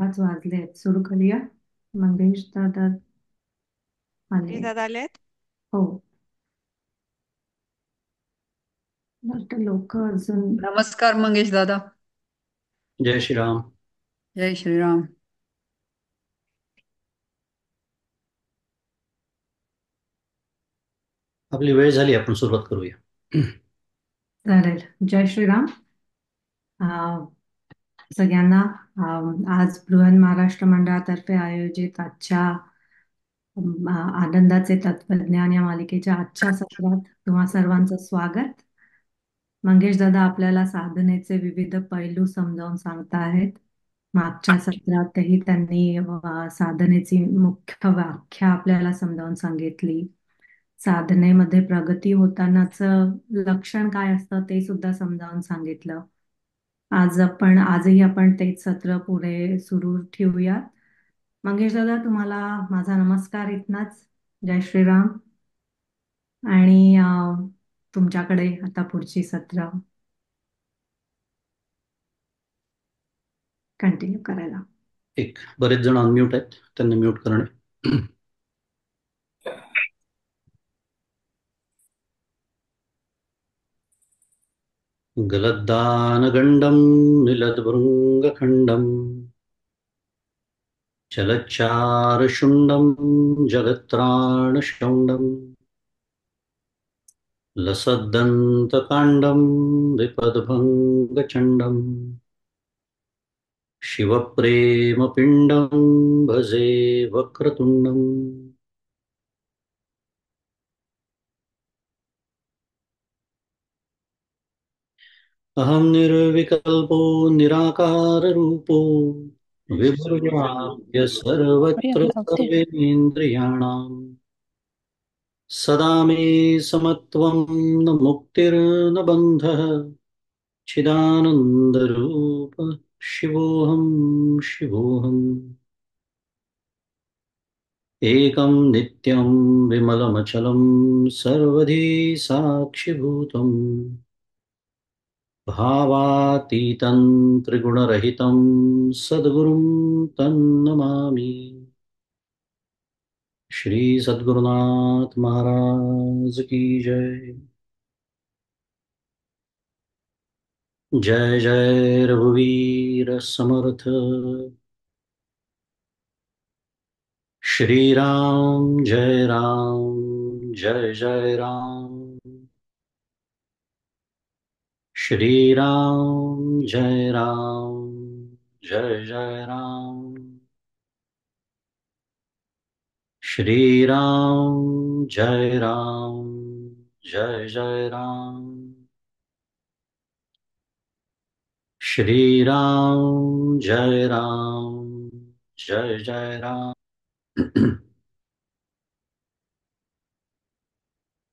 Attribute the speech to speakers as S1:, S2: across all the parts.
S1: 5 वाजलेत. सुरू करूया. मंगेश दादा
S2: हे
S1: आले.
S2: दादा आलेत.
S1: हो. वाटतं लोक अजून.
S3: नमस्कार मंगेश दादा.
S4: जय श्रीराम.
S3: जय श्रीराम.
S4: आपली वेळ झाली, आपण सुरुवात करूया.
S1: चालेल. जय श्रीराम. अं, सगळ्यांना आज बृहन महाराष्ट्र मंडळातर्फे आयोजित आजच्या आनंदाचे तत्वज्ञान या मालिकेच्या आजच्या सत्रात तुम्हा सर्वांचं स्वागत. मंगेश दादा आपल्याला साधनेचे विविध पैलू समजावून सांगता आहेत. मागच्या सत्रातही त्यांनी साधनेची मुख्य व्याख्या आपल्याला समजावून सांगितली. साधनेमध्ये प्रगती होतानाच लक्षण काय असतं ते सुद्धा समजावून सांगितलं. आजही आपण तेच सत्र पुढे सुरू ठेवूयात. मंगेश दादा, तुम्हाला माझा नमस्कार इथनाच. जय श्रीराम. आणि तुमच्याकडे आता पुढची सत्र कंटिन्यू करायला.
S4: बरेच जण अनम्यूट आहेत, त्यांना म्यूट करणे. गलद्दानगंडं निलद्भृङ्गखण्डं चलच्चारशुण्डं जगत्राणशौण्डं लसद्दन्तकाण्डं विपद्भङ्गचण्डं शिवप्रेमपिण्डं भजे वक्रतुण्डम्. अहं निर्विकल्पो निराकाररूपो विभुर्व्याप्य सर्वत्र सर्वेन्द्रियाणां. सदा मे समत्वं न मुक्तिर्न बन्धः चिदानन्दरूप शिवोऽहं शिवोऽहम्. एकं नित्यं विमलमचलं सर्वधी साक्षिभूतम् भावातीतं त्रिगुणरहितं सद्गुरुं तन्नमामि. श्री सद्गुरुनाथ महाराज की जय. जय जय रघुवीर समर्थ. श्री राम जय राम जय जय राम. श्री राम जय राम जय जय राम. श्री राम जय राम जय जय राम. श्री राम जय राम जय जय राम.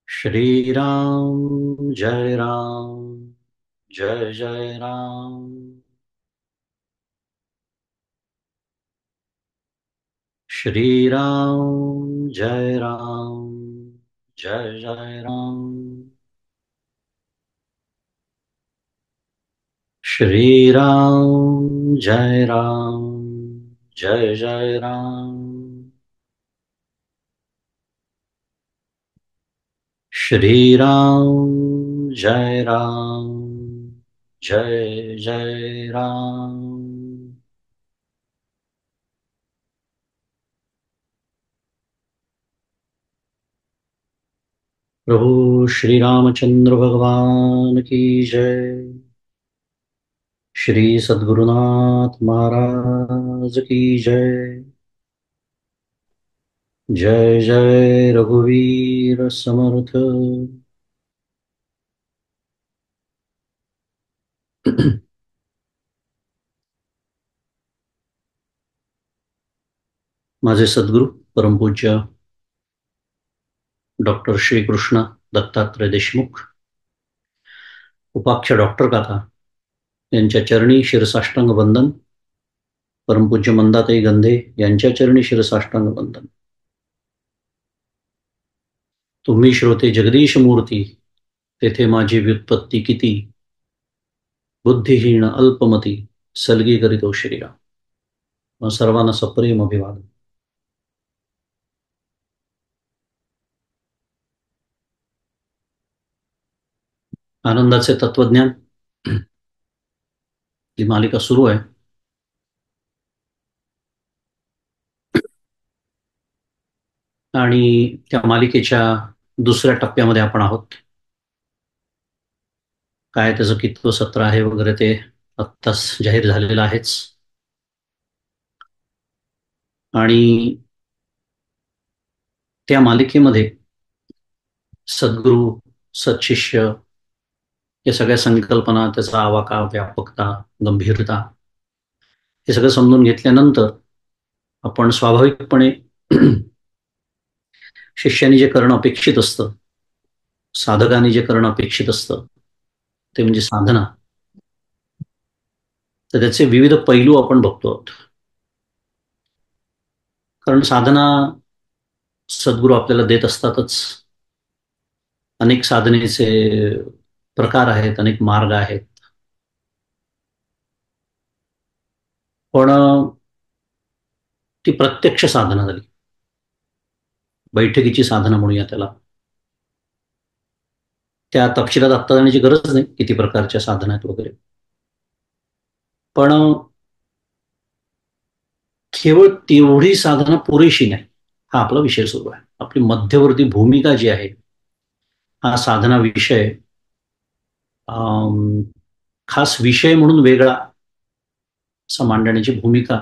S4: श्री राम जय राम जय जय राम. श्री राम जय राम जय जय राम. श्री राम जय राम जय जय राम. श्री राम जय राम जय जय राम. प्रभु श्री रामचंद्र भगवान की जय. श्री सद्गुरुनाथ महाराज की जय. जय जय रघुवीर समर्थ. माझे सद्गुरु परमपूज्य डॉक्टर श्रीकृष्ण दत्तात्रय देशमुख, उपाख्य डॉक्टर काका यांच्या चरणी शिरसाष्टांग वंदन. परमपूज्य मंदाताई गंधे यांच्या चरणी शिरसाष्टांग वंदन. तुम्ही श्रोते जगदीश मूर्ती, तेथे माझी व्युत्पत्ती किती, बुद्धिहीन अल्पमती सलगी करीतो श्रीराम. सर्वांना सप्रेम अभिवादन. आनंदाचे तत्वज्ञान ही मालिका सुरू आहे. आणि त्या मालिकेच्या दुसऱ्या टप्प्यामध्ये आपण आहोत. काय त्याचं कितवं सत्र आहे वगैरे ते आत्ताच जाहीर झालेलं आहेच. आणि त्या मालिकेमध्ये सद्गुरू, सत्शिष्य या सगळ्या संकल्पना, त्याचा आवाका, व्यापकता, गंभीरता हे सगळं समजून घेतल्यानंतर आपण स्वाभाविकपणे शिष्याने जे करणं अपेक्षित असतं, साधकाने जे करणं अपेक्षित असतं ते म्हणजे साधना, तर त्याचे विविध पैलू आपण बघतो आहोत. कारण साधना सद्गुरू आपल्याला देत असतातच. अनेक साधनेचे प्रकार आहेत, अनेक मार्ग आहेत. पण ती प्रत्यक्ष साधना झाली, बैठकीची साधना म्हणूया त्याला. त्या तपशिलात आत्ता जाण्याची गरज नाही किती प्रकारच्या साधना आहेत वगैरे. पण केवळ तेवढी साधना पुरेशी नाही, हा आपला विषय सुरू आहे. आपली मध्यवर्ती भूमिका जी आहे, हा साधना विषय खास विषय म्हणून वेगळा असा मांडण्याची भूमिका,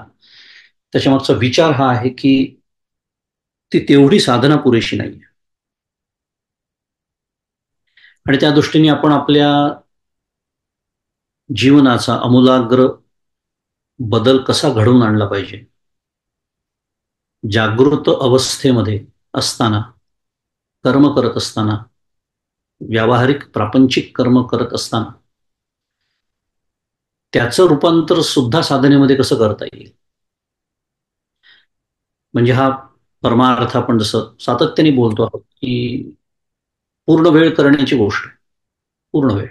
S4: त्याच्यामागचा विचार हा आहे की ती तेवढी साधना पुरेशी नाही. आणि त्या दृष्टीने आपण आपल्या जीवनाचा अमूलाग्र बदल कसा घडवून आणला पाहिजे, जागृत अवस्थेमध्ये असताना, कर्म करत असताना, व्यावहारिक प्रापंचिक कर्म करत असताना त्याचं रूपांतर सुद्धा साधनेमध्ये कसं करता येईल. म्हणजे हा परमार्थ आपण जसं सातत्याने बोलतो आहोत की पूर्ण वेळ करण्याची गोष्ट आहे. पूर्ण वेळ.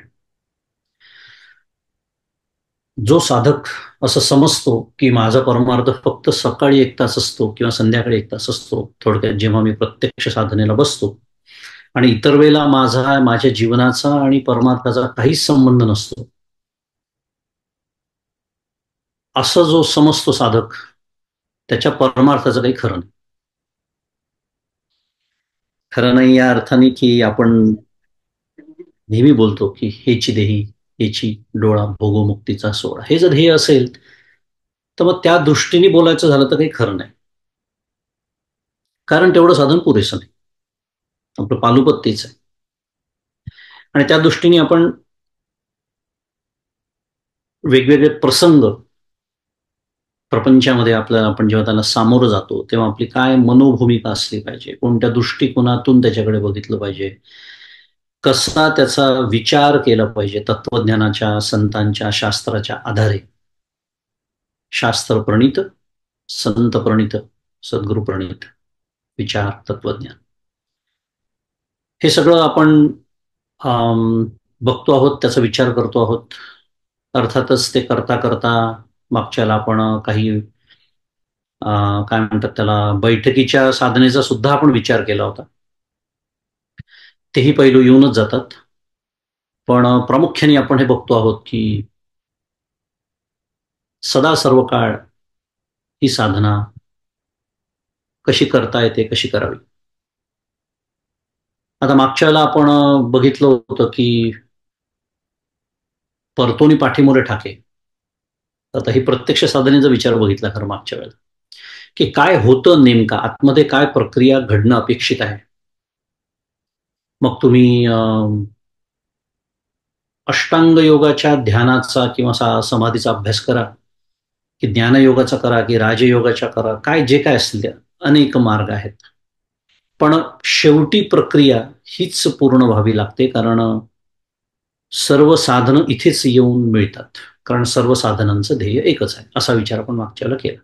S4: जो साधक असं समजतो की माझा परमार्थ फक्त सकाळी 1 तास असतो किंवा संध्याकाळी 1 तास असतो, थोडक्यात जेव्हा मी प्रत्यक्ष साधनेला बसतो, आणि इतर वेळेला माझ्या जीवनाचा आणि परमार्थाचा काहीच संबंध नसतो, असं जो समजतो साधक, त्याच्या परमार्थाचं काही खरं नाही. खरं नाही या अर्थाने की आपण नेहमी बोलतो की हेची देही, हेची डोळा, भोगोमुक्तीचा सोहळा, हे जर हे असेल तर मग त्या दृष्टीने बोलायचं झालं तर काही खरं नाही. कारण तेवढं साधन पुरेसं नाही, आपलं पालुपत तेच आहे. आणि त्या दृष्टीने आपण वेगवेगळे प्रसंग प्रपंचामध्ये आपण जेव्हा त्याला सामोरं जातो तेव्हा आपली काय मनोभूमिका असली पाहिजे, कोणत्या दृष्टिकोनातून त्याच्याकडे बघितलं पाहिजे, कसा त्याचा विचार केला पाहिजे तत्वज्ञानाच्या, संतांच्या, शास्त्राच्या आधारे. शास्त्र प्रणित, संत प्रणित, सद्गुरु प्रणित विचार, तत्वज्ञान, हे सगळं आपण बघतो आहोत, त्याचा विचार करतो आहोत. अर्थातच ते करता करता मागच्याला आपण काही काय म्हणतात त्याला, बैठकीच्या साधनेचा सुद्धा आपण विचार केला होता. तेही पैलू येऊनच जातात. पण प्रामुख्याने आपण हे बघतो आहोत की सदा सर्व काळ ही साधना कशी करता येते, कशी करावी. आता मागच्या वेळेला आपण बघितलं होतं की परतोनी पाठीमोरे ठाके. आता ही प्रत्यक्ष साधनेचा विचार बघितला खरं मागच्या वेळेला, की काय होतं नेमका आतमध्ये, काय प्रक्रिया घडणं अपेक्षित आहे. मग तुम्ही अष्टांग योगाच्या ध्यानाचा किंवा समाधीचा अभ्यास करा, की ज्ञानयोगाचा करा, की राजयोगाच्या करा, काय जे काय असतील, अनेक मार्ग आहेत. पण शेवटी प्रक्रिया हीच पूर्ण व्हावी लागते, कारण सर्व साधनं इथेच येऊन मिळतात. कारण सर्व साधनांचं ध्येय एकच आहे, असा विचार आपण मागच्या वेळेला केला.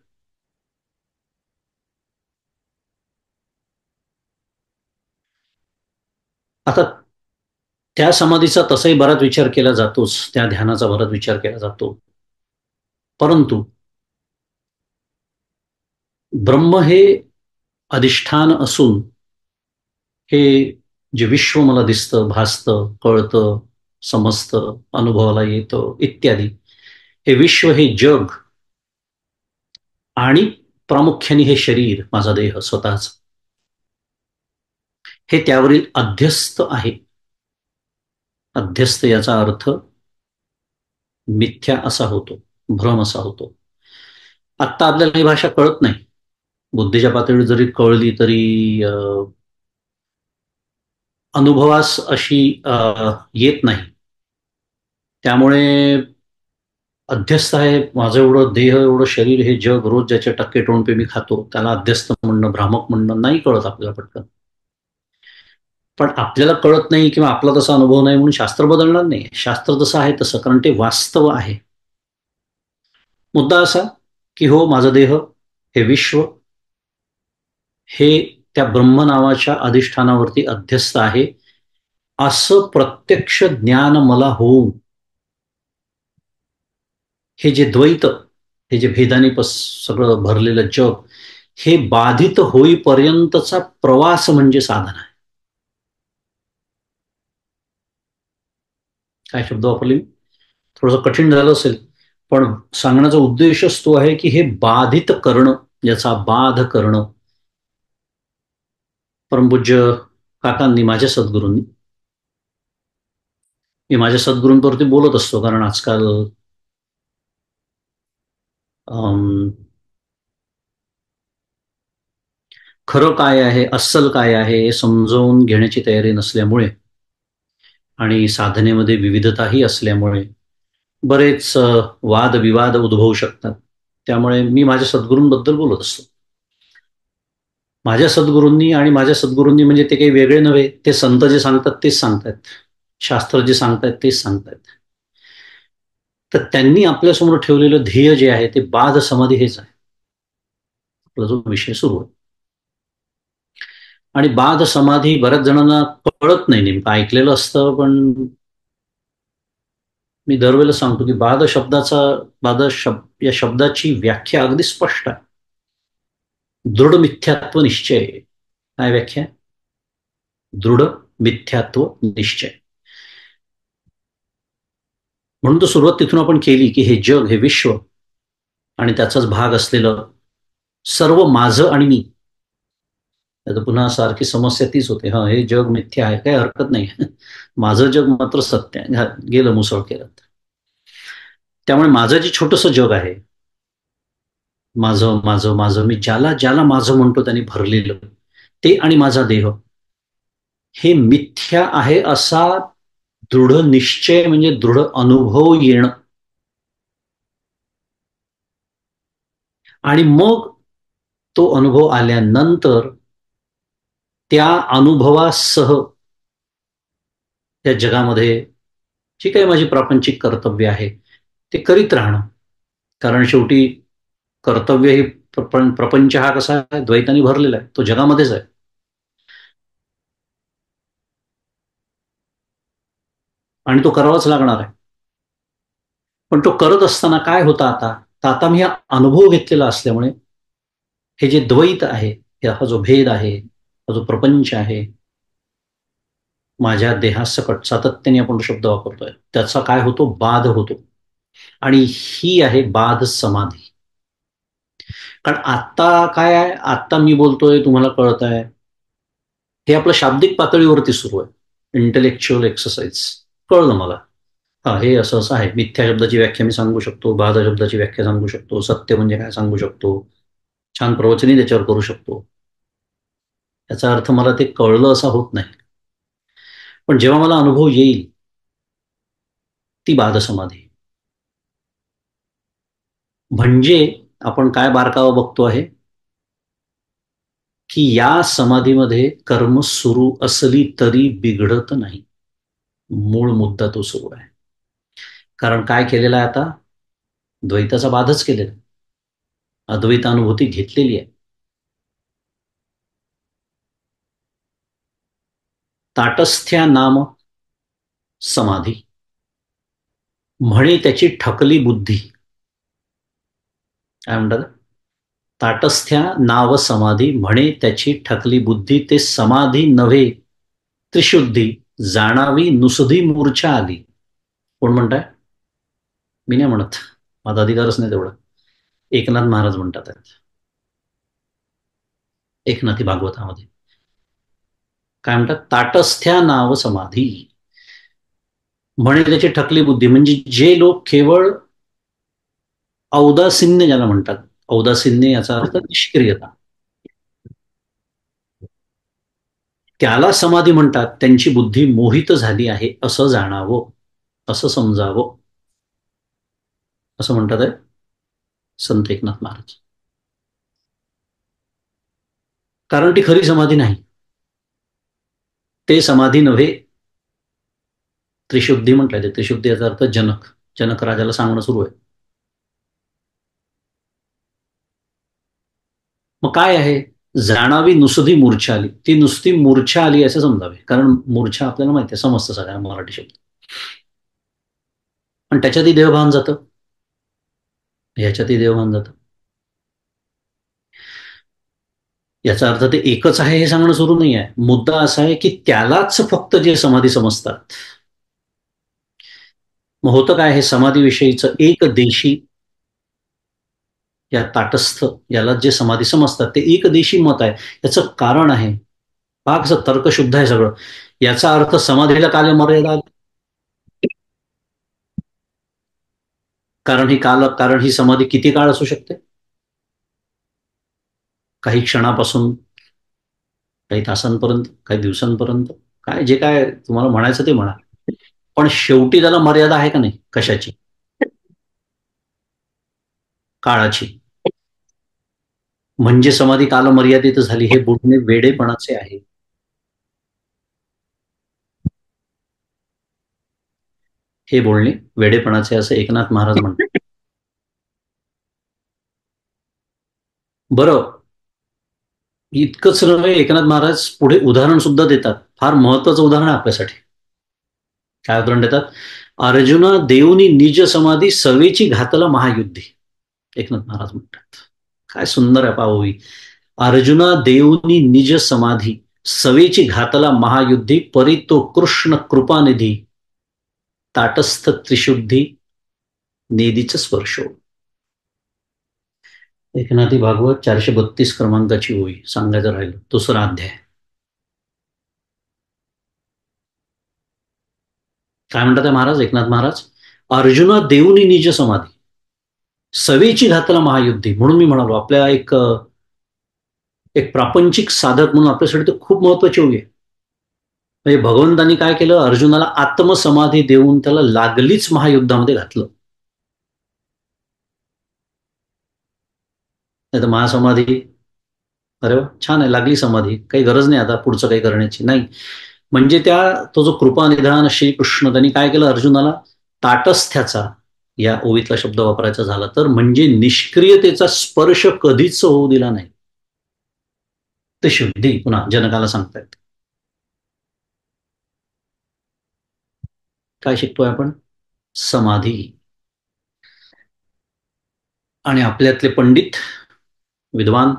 S4: आता त्या समाधीचा तसाही बराच विचार केला जातोच, त्या ध्यानाचा बराच विचार केला जातो. परंतु ब्रह्म हे अधिष्ठान असून हे जे विश्व मला दिसतं, भासतं, कळतं, समजतं, अनुभवाला येतं इत्यादी, हे विश्व, हे जग आणि प्रामुख्याने हे शरीर, माझा देह स्वतःच, हे त्यावरील अध्यस्त आहे. अध्यस्त याचा अर्थ मिथ्या असा होतो, भ्रम असा होतो. आत्ता आपल्याला ही भाषा कळत नाही. बुद्धीच्या पातळीवर जरी कळली तरी अनुभवास अशी येत नाही. त्यामुळे अध्यस्त आहे माझं एवढं देह, एवढं शरीर, हे जग, रोज ज्याचे टक्के टोणपे मी खातो, त्याला अध्यस्त म्हणणं, भ्रामक म्हणणं नाही कळत आपल्याला पटकन. पण आपल्याला कळत नाही किंवा आपला तसा अनुभव नाही म्हणून शास्त्र बदलणार नाही. शास्त्र तसं आहे तसं, कारण ते वास्तव आहे. मुद्दा असा की हो, माझा देह, हे विश्व, हे त्या ब्रह्म नावाच्या अधिष्ठानावरती अध्यस्त आहे, असं प्रत्यक्ष ज्ञान मला होऊन हे जे द्वैत, हे जे भेदाने सगळं भरलेलं जग, हे बाधित होईपर्यंतचा प्रवास म्हणजे साधना आहे. काय शब्द वापरले मी? थोडंसं कठीण झालं असेल, पण सांगण्याचा उद्देशच तो आहे की हे बाधित करणं, याचा बाध करणं. परमपूज्य काकांनी, माझ्या सद्गुरूंनी, मी माझ्या सद्गुरूंवरती बोलत असतो, कारण आजकाल खरं काय आहे, अस्सल काय आहे हे समजावून घेण्याची तयारी नसल्यामुळे आणि साधनेमध्ये विविधताही असल्यामुळे बरेच वादविवाद उद्भवू शकतात. त्यामुळे मी माझ्या सद्गुरूंबद्दल बोलत असतो. माझ्या सद्गुरूंनी, आणि माझ्या सद्गुरूंनी म्हणजे ते काही वेगळे नव्हे, ते संत जे सांगतात तेच सांगतायत, शास्त्र जे सांगतायत तेच सांगतायत. तर त्यांनी आपल्यासमोर ठेवलेलं ध्येय जे आहे ते बाध समाधी हेच आहे. आपला जो विषय सुरू आहे, आणि बाध समाधी बऱ्याच जणांना कळत नाही. नेमकं ऐकलेलं असतं, पण मी दरवेळेला सांगतो की या शब्दाची व्याख्या अगदी स्पष्ट आहे. दृढ मिथ्यात्व निश्चय. काय व्याख्या? दृढ मिथ्यात्व निश्चय. म्हणून तर सुरुवात तिथून आपण केली की हे जग, हे विश्व आणि त्याचाच भाग असलेलं सर्व माझं आणि मी. आता पुन्हा सारखी समस्या तीच होते, हा हे जग मिथ्या आहे, काही हरकत नाही, माझं जग मात्र सत्य आहे. गेलं मुसळ केलं. त्यामुळे माझं जे छोटंसं जग आहे, माझं माझं माझं, मी ज्याला ज्याला माझं म्हणतो त्यांनी भरलेलं ते, आणि माझा देह, हे मिथ्या आहे असा दृढ निश्चय, म्हणजे दृढ अनुभव येणं. आणि मग तो अनुभव आल्यानंतर त्या अनुभवासह त्या जगामध्ये जी काही माझी प्रापंचिक कर्तव्य आहे ते करीत राहणं. कारण शेवटी कर्तव्य ही प्रपंच हा कसा आहे, द्वैताने भरलेला आहे, तो जगामध्येच आहे. आणि तो करावाच लागणार आहे. पण तो करत असताना काय होतं आता, तर आता मी हा अनुभव घेतलेला असल्यामुळे हे जे द्वैत आहे, हा जो भेद आहे, हा जो प्रपंच आहे, माझ्या देहासकट सातत्याने आपण शब्द वापरतोय, त्याचा काय होतो, बाध होतो. आणि ही आहे बाध समाधी. कारण आत्ता काय आहे, आत्ता मी बोलतोय, तुम्हाला कळत आहे, हे आपलं शाब्दिक पातळीवरती सुरू आहे, इंटेलेक्च्युअल एक्सरसाइज. कळलं मला, हा हे असं असं आहे. मिथ्या शब्दाची व्याख्या मी सांगू शकतो, बाध शब्दाची व्याख्या सांगू शकतो, सत्य म्हणजे काय सांगू शकतो, छान प्रवचनही त्याच्यावर करू शकतो. याचा अर्थ मला ते कळलं असा होत नाही. पण जेव्हा मला अनुभव येईल, ती बाध समाधी. म्हणजे आपण काय बारकावा बघतो आहे की या समाधीमध्ये कर्म सुरू असली तरी बिघडत नाही. मूळ मुद्दा तो सुरू आहे. कारण काय केलेलं आहे आता, द्वैताचा बाधच केलेला, अद्वैत अनुभूती घेतलेली आहे. ताटस्थ्या नाम समाधी म्हणे त्याची ठकली बुद्धी. काय म्हणतात, ताटस्थ्या नाव समाधी म्हणे त्याची ठकली बुद्धी ते समाधी नव्हे त्रिशुद्धी जाणावी नुसदी मूर्छा आली. कोण म्हणताय? मी नाही म्हणत, माझा अधिकारच नाही तेवढा. एकनाथ महाराज म्हणतात आहेत. एकनाथी भागवतामध्ये काय म्हणतात? ताटस्थ्या नाव समाधी म्हणे त्याची ठकली बुद्धी, म्हणजे जे लोक केवळ औदासीन्य ज्याला म्हणतात, औदासीन्य याचा अर्थ निष्क्रियता, त्याला समाधी म्हणतात. त्यांची बुद्धी मोहित झाली आहे असं जाणावं, असं समजावं, असं म्हणतात आहे संत एकनाथ महाराज. कारण ती खरी समाधी नाही, ते समाधी नव्हे. त्रिशुद्धी म्हटलंय, ते त्रिशुद्धी याचा अर्थ जनक, जनक राजाला सांगणं सुरू आहे. मग काय आहे? जाणावी नुसती मूर्छा आली, ती नुसती मूर्छा आली असं समजावे. कारण मूर्छा आपल्याला माहिती आहे, समजतं सगळ्यांना मराठी शब्द, पण त्याच्यातही देवभान जातं, ह्याच्यातही देवभान जातं. याचा अर्थ ते एकच आहे हे सांगणं सुरू नाही आहे. मुद्दा असा आहे की त्यालाच फक्त जे समाधी समजतात. मग होतं काय? हे समाधीविषयीचं एक देशी या ताटस्थ याला जे समाधी समजतात ते एक देशी मत आहे. याचं कारण आहे, पहा कसं तर्कशुद्ध आहे सगळं. याचा अर्थ समाधीला कालमर्यादा, कारण ही समाधी किती काळ असू शकते? काही क्षणापासून, काही तासांपर्यंत, काही दिवसांपर्यंत, काय जे काय तुम्हाला म्हणायचं ते म्हणा, पण शेवटी त्याला मर्यादा आहे का नाही? कशाची? काळाची. म्हणजे समाधी कालमर्यादित झाली हे बोलणे वेडेपणाचे आहे. हे बोलणे वेडेपणाचे असं एकनाथ महाराज म्हणतात. बरं, इतकंच नव्हे, एकनाथ महाराज पुढे उदाहरण सुद्धा देतात, फार महत्वाचं उदाहरण आहे आपल्यासाठी. काय उदाहरण देतात? अर्जुना देऊनी निज समाधी सवेची घातला महायुद्धी, एकनाथ महाराज म्हणतात. काय सुंदर आहे पाहूवी. अर्जुना देऊनी निज समाधी सवेची घातला महायुद्धी परी तो कृष्ण कृपानिधी ताटस्थ त्रिशुद्धी नेदीच स्पर्शो. एकनाथी भागवत 432 क्रमांकाची होई, सांगायचं राहिलं, दुसरा अध्याय. काय म्हणतात महाराज? एकनाथ महाराज, अर्जुना देऊनी निज समाधी सवेची घातला महायुद्धी. म्हणून मी म्हणालो, आपल्या एक एक प्रापंचिक साधक म्हणून आपल्यासाठी तर खूप महत्वाची होई. म्हणजे भगवंतांनी काय केलं? अर्जुनाला आत्मसमाधी देऊन त्याला लागलीच महायुद्धामध्ये घातलं. नाही तर महासमाधी, अरे वा छान आहे, लागली समाधी, काही गरज नाही आता पुढचं काही करण्याची नाही. म्हणजे तो जो कृपानिधान श्रीकृष्ण त्यांनी काय केलं? अर्जुनाला ताटस्थ्याचा, या ओवीतला शब्द वापरायचा झाला तर, म्हणजे निष्क्रियतेचा स्पर्श कधीच होऊ दिला नाही. ते शुद्धी पुन्हा जनकाला सांगतायत. काय शिकतोय आपण? समाधी. आणि आपल्यातले पंडित विद्वान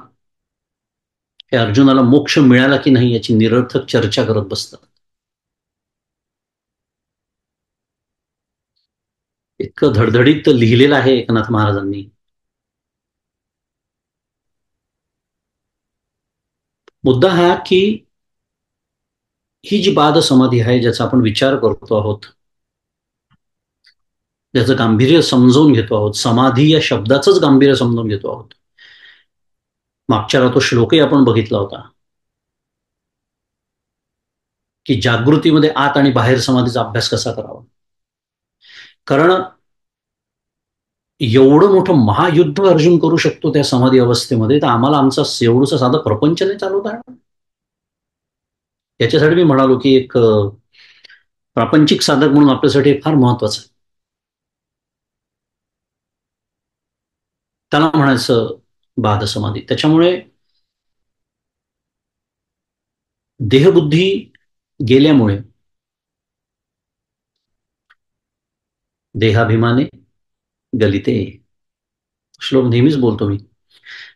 S4: हे अर्जुनाला मोक्ष मिळाला की नाही याची निरर्थक चर्चा करत बसतात. इतकं धडधडीत लिहिलेलं आहे एकनाथ महाराजांनी. मुद्दा हा की ही जी बाद समाधी आहे, ज्याचा आपण विचार करतो आहोत, ज्याचं गांभीर्य समजून घेतो आहोत, समाधी या शब्दाचंच गांभीर्य समजून घेतो आहोत. मागच्या तो श्लोकही आपण बघितला होता की जागृतीमध्ये आत आणि बाहेर समाधीचा अभ्यास कसा करावा. कारण एवढं मोठं महायुद्ध अर्जुन करू शकतो त्या समाधी अवस्थेमध्ये, तर आम्हाला आमचा एवढंसं साधं प्रपंच नाही चालवता. याच्यासाठी मी म्हणालो की एक प्रापंचिक साधक म्हणून आपल्यासाठी फार महत्वाचं आहे. त्याला म्हणायचं बाद समाधी. त्याच्यामुळे देहबुद्धी गेल्यामुळे देहाभिमाने गलिते, श्लोक नेहमीच बोलतो मी.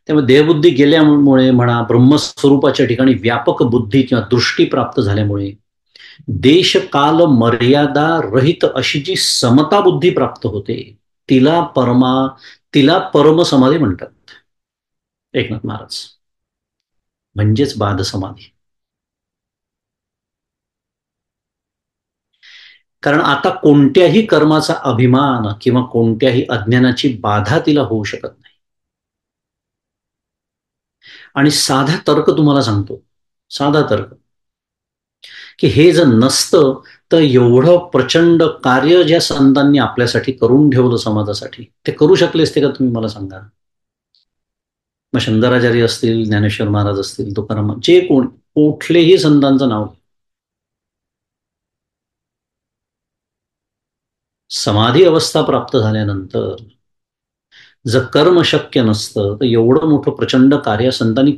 S4: त्यामुळे देहबुद्धी गेल्यामुळे म्हणा, ब्रह्मस्वरूपाच्या ठिकाणी व्यापक बुद्धी किंवा दृष्टी प्राप्त झाल्यामुळे देश काल मर्यादा रहित अशी जी समता बुद्धी प्राप्त होते, तिला तिला परमसमाधी म्हणतात एकनाथ महाराज, म्हणजेच बाध समाधी. कारण आता कोणत्याही कर्माचा अभिमान किंवा कोणत्याही अज्ञानाची बाधा तिला होऊ शकत नाही. आणि साधा तर्क तुम्हाला सांगतो, साधा तर्क, की हे जर नसतं तर एवढं प्रचंड कार्य ज्या संतांनी आपल्यासाठी करून ठेवलं समाजासाठी, ते करू शकले असते का तुम्ही मला सांगा. मग शंकराचार्य असतील, ज्ञानेश्वर महाराज असतील, तुकाराम, जे कुठलेही संतांचं नाव, समाधी अवस्था प्राप्त झाल्यानंतर जर कर्म शक्य नसतं तर एवढं मोठं प्रचंड कार्य संतांनी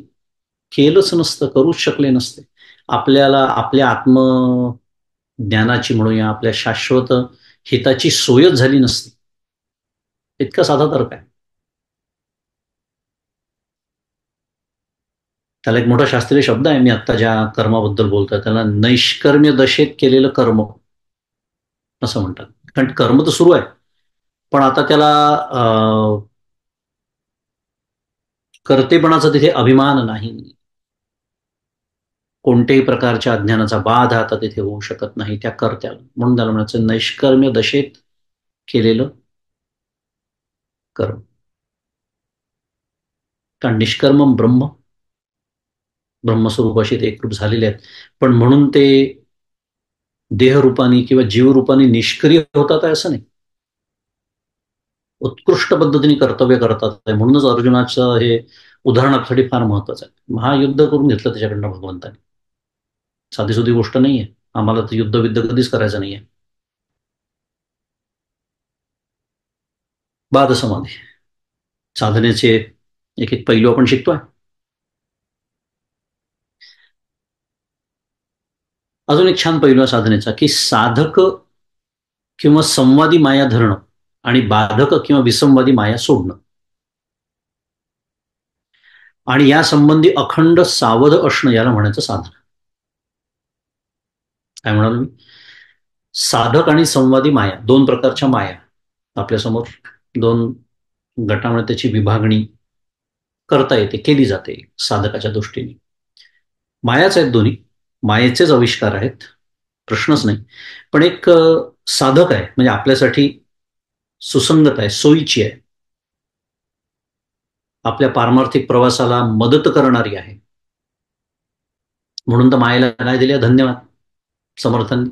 S4: केलंच नसतं, करूच शकले नसते. आपल्याला आपल्या आत्मज्ञानाची म्हणूया, आपल्या शाश्वत हिताची सोयच झाली नसती. इतका साधा तर्क आहे. त्याला एक मोठा शास्त्रीय शब्द आहे, मी आता ज्या कर्माबद्दल बोलतोय त्याला नैष्कर्म्य दशेत केलेलं कर्म असं म्हणतात. कारण कर्म तर सुरू आहे, पण आता त्याला कर्तेपणाचा तिथे अभिमान नाही, कोणत्याही प्रकारच्या अज्ञानाचा बाध आता तिथे होऊ शकत नाही त्या कर्त्याला. म्हणून त्याला म्हणायचं नैष्कर्म्य दशेत केलेलं कर्म. कारण निष्कर्म ब्रह्मस्वरूपाशी ते एकरूप झालेले आहेत, पण म्हणून ते देहरूपानी किंवा जीवरूपाने निष्क्रिय होतात आहे असं नाही. उत्कृष्ट पद्धतीने कर्तव्य करतात. म्हणूनच अर्जुनाचं हे उदाहरणासाठी फार महत्वाचं आहे. महायुद्ध करून घेतलं त्याच्याकडनं भगवंताने, साधीसुधी गोष्ट नाहीये. आम्हाला तर युद्ध कधीच करायचं नाहीये. बाध समाधी साधनेचे एक एक पैलू आपण शिकतोय. अजून एक छान पैलू आहे साधनेचा, की साधक किंवा संवादी माया धरणं आणि बाधक किंवा विसंवादी माया सोडणं, आणि या संबंधी अखंड सावध असणं, याला म्हणायचं साधन. काय म्हणाल मी? साधक आणि संवादी माया, दोन प्रकारच्या माया आपल्यासमोर, दोन गटामध्ये त्याची विभागणी करता येते, केली जाते साधकाच्या दृष्टीने. मायाच आहेत दोन्ही, मायेचेच आविष्कार आहेत, प्रश्नच नाही. पण एक साधक आहे म्हणजे आपल्यासाठी सुसंगत आहे, सोयीची आहे, आपल्या पारमार्थिक प्रवासाला मदत करणारी आहे. म्हणून तर मायेला काय दिले? धन्यवाद समर्थांनी,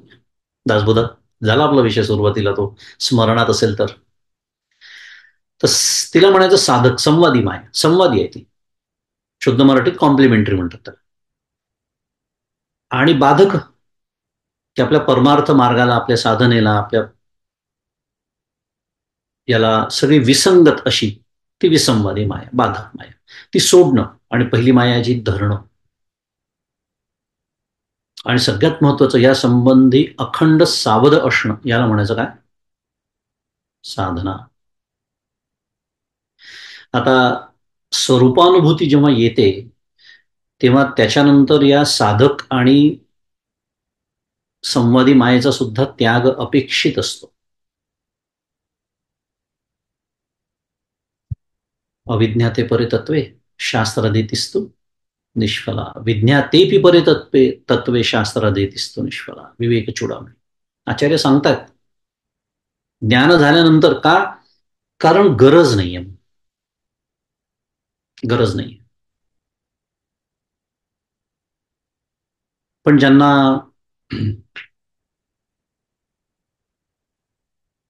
S4: दासबोधा. झाला आपला विषय सुरुवातीला, तो स्मरणात असेल तर तिला म्हणायचं साधक, संवादी माया, संवादी आहे ती. शुद्ध मराठीत कॉम्प्लिमेंटरी म्हणतात त्याला. आणि बाधक, की आपल्या परमार्थ मार्गाला, आपल्या साधनेला, आपल्या याला सगळी विसंगत अशी ती विसंवादी माया, बाधक माया, ती सोडणं. आणि पहिली माया जी धरणं. आणि सगळ्यात महत्वाचं, या संबंधी अखंड सावध असणं, याला म्हणायचं काय? साधना. आता स्वरूपानुभूती जेव्हा येते तेव्हा त्याच्यानंतर या साधक आणि संवादी मायेचा सुद्धा त्याग अपेक्षित असतो. अविज्ञाते परे तत्वे शास्त्रादेतिस्तु निष्फला, विज्ञातेपि परे तत्वे शास्त्रादेतिस्तु निष्फला. विवेक चूडामणी आचार्य सांगतात, ज्ञान झाल्यानंतर का? कारण गरज नाहीये, गरज नाही. पण ज्यांना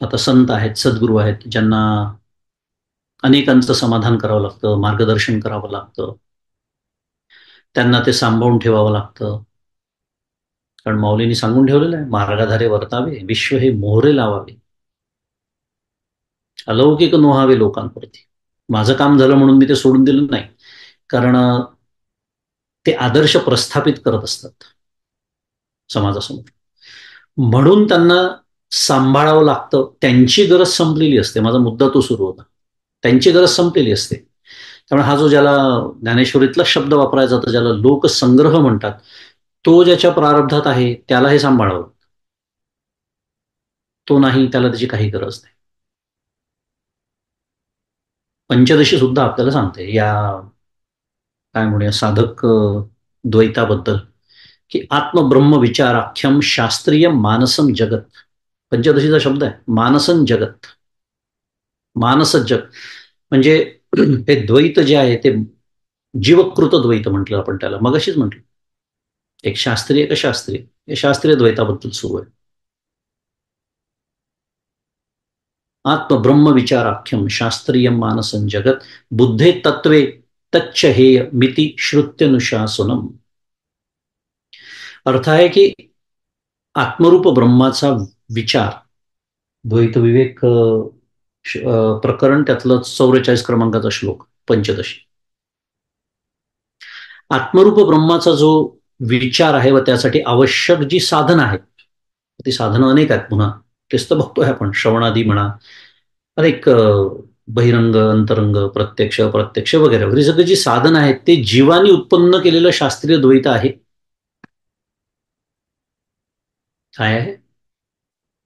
S4: आता संत आहेत, सद्गुरू आहेत, ज्यांना अनेकांचं समाधान करावं लागतं, मार्गदर्शन करावं लागतं, त्यांना ते सांभाळून ठेवावं लागतं. कारण माऊलींनी सांगून ठेवलेलं आहे, मार्गाधारे वर्तावे, विश्व हे मोहरे लावावे, अलौकिक नोहावे लोकांवरती. माझं काम झालं म्हणून मी ते सोडून दिलं नाही, कारण ते आदर्श प्रस्थापित करत असतात समाजासमोर, म्हणून त्यांना सांभाळावं लागतं. त्यांची गरज संपलेली असते. माझा मुद्दा तो सुरू होता, त्यांची गरज संपलेली असते. त्यामुळे हा जो ज्याला ज्ञानेश्वरीतला शब्द वापरायचा जातो, ज्याला लोकसंग्रह म्हणतात, तो ज्याच्या प्रारब्धात आहे त्याला हे सांभाळावं. तो नाही, त्याला त्याची काही गरज नाही. पंचदशी सुद्धा आपल्याला सांगते या काय म्हणूया साधक द्वैताबद्दल, की आत्मब्रह्म विचाराख्यम शास्त्रीय मानसम जगत. पंचदशीचा शब्द आहे मानसम जगत. मानस जग म्हणजे हे द्वैत जे आहे ते जीवकृत द्वैत म्हटलं आपण त्याला, मगाशीच म्हटलं. एक शास्त्रीय, एक शास्त्रीय, हे शास्त्रीय द्वैताबद्दल सुरू आहे. आत्मब्रह्म विचाराख्यम शास्त्रीय मानसं जगत बुद्धे तत्वे तच्च हेय मिति श्रुत्यनुशासनम. अर्थ आहे की आत्मरूप ब्रह्माचा विचार, द्वैत विवेक प्रकरण, त्यातलं 44 क्रमांकाचा श्लोक, पंचदशी. आत्मरूप ब्रह्माचा जो विचार आहे व त्यासाठी आवश्यक जी साधनं आहेत, ती साधनं अनेक आहेत. पुन्हा तेच तर बघतोय आपण, श्रवणादी म्हणा, अनेक बहिरंग, अंतरंग, प्रत्यक्ष, प्रत्यक्ष वगैरे वगैरे सगळी जी साधनं आहेत ते जीवानी उत्पन्न केलेलं शास्त्रीय द्वैत आहे. काय आहे?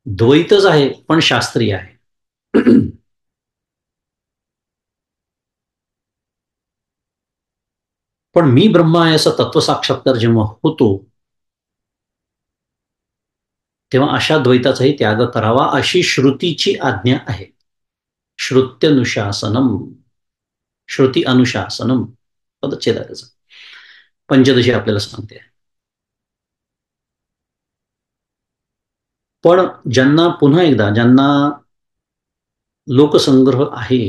S4: द्वैतच आहे पण शास्त्रीय आहे. पण मी ब्रह्म आहे असं तत्वसाक्षात्कार जेव्हा होतो तेव्हा अशा द्वैताचाही त्याग करावा अशी श्रुतीची आज्ञा आहे. श्रुत्यनुशासनम, श्रुती अनुशासनम पदच्छेद आहे त्याचा. पंचदशी आपल्याला सांगते. पण ज्यांना, पुन्हा एकदा, ज्यांना लोकसंग्रह आहे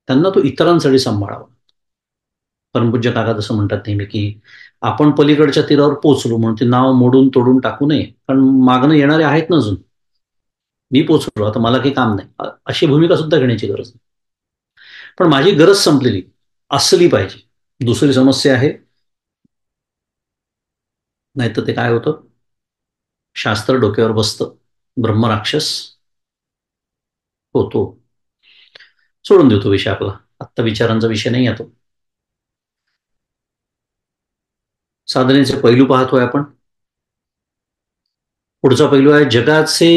S4: त्यांना तो इतरांसाठी सांभाळावा. परमपूज्य काका जसं म्हणतात नेहमी की आपण पलीकडच्या तीरावर पोचलो म्हणून ते नाव मोडून तोडून टाकू नये, कारण मागणं येणारे आहेत ना अजून. मी पोचलो, आता मला काही काम नाही, अशी भूमिका सुद्धा घेण्याची गरज नाही. पण माझी गरज संपलेली असली पाहिजे. दुसरी समस्या आहे, नाहीतर ते काय होतं, शास्त्र डोक्यावर बसतं, ब्रह्मराक्षस होतो. सोडून देतो विषय आपला, आत्ता विचारांचा विषय नाही येतो. साधनेचे पैलू पाहतोय आपण. पुढचा पैलू आहे जगाचे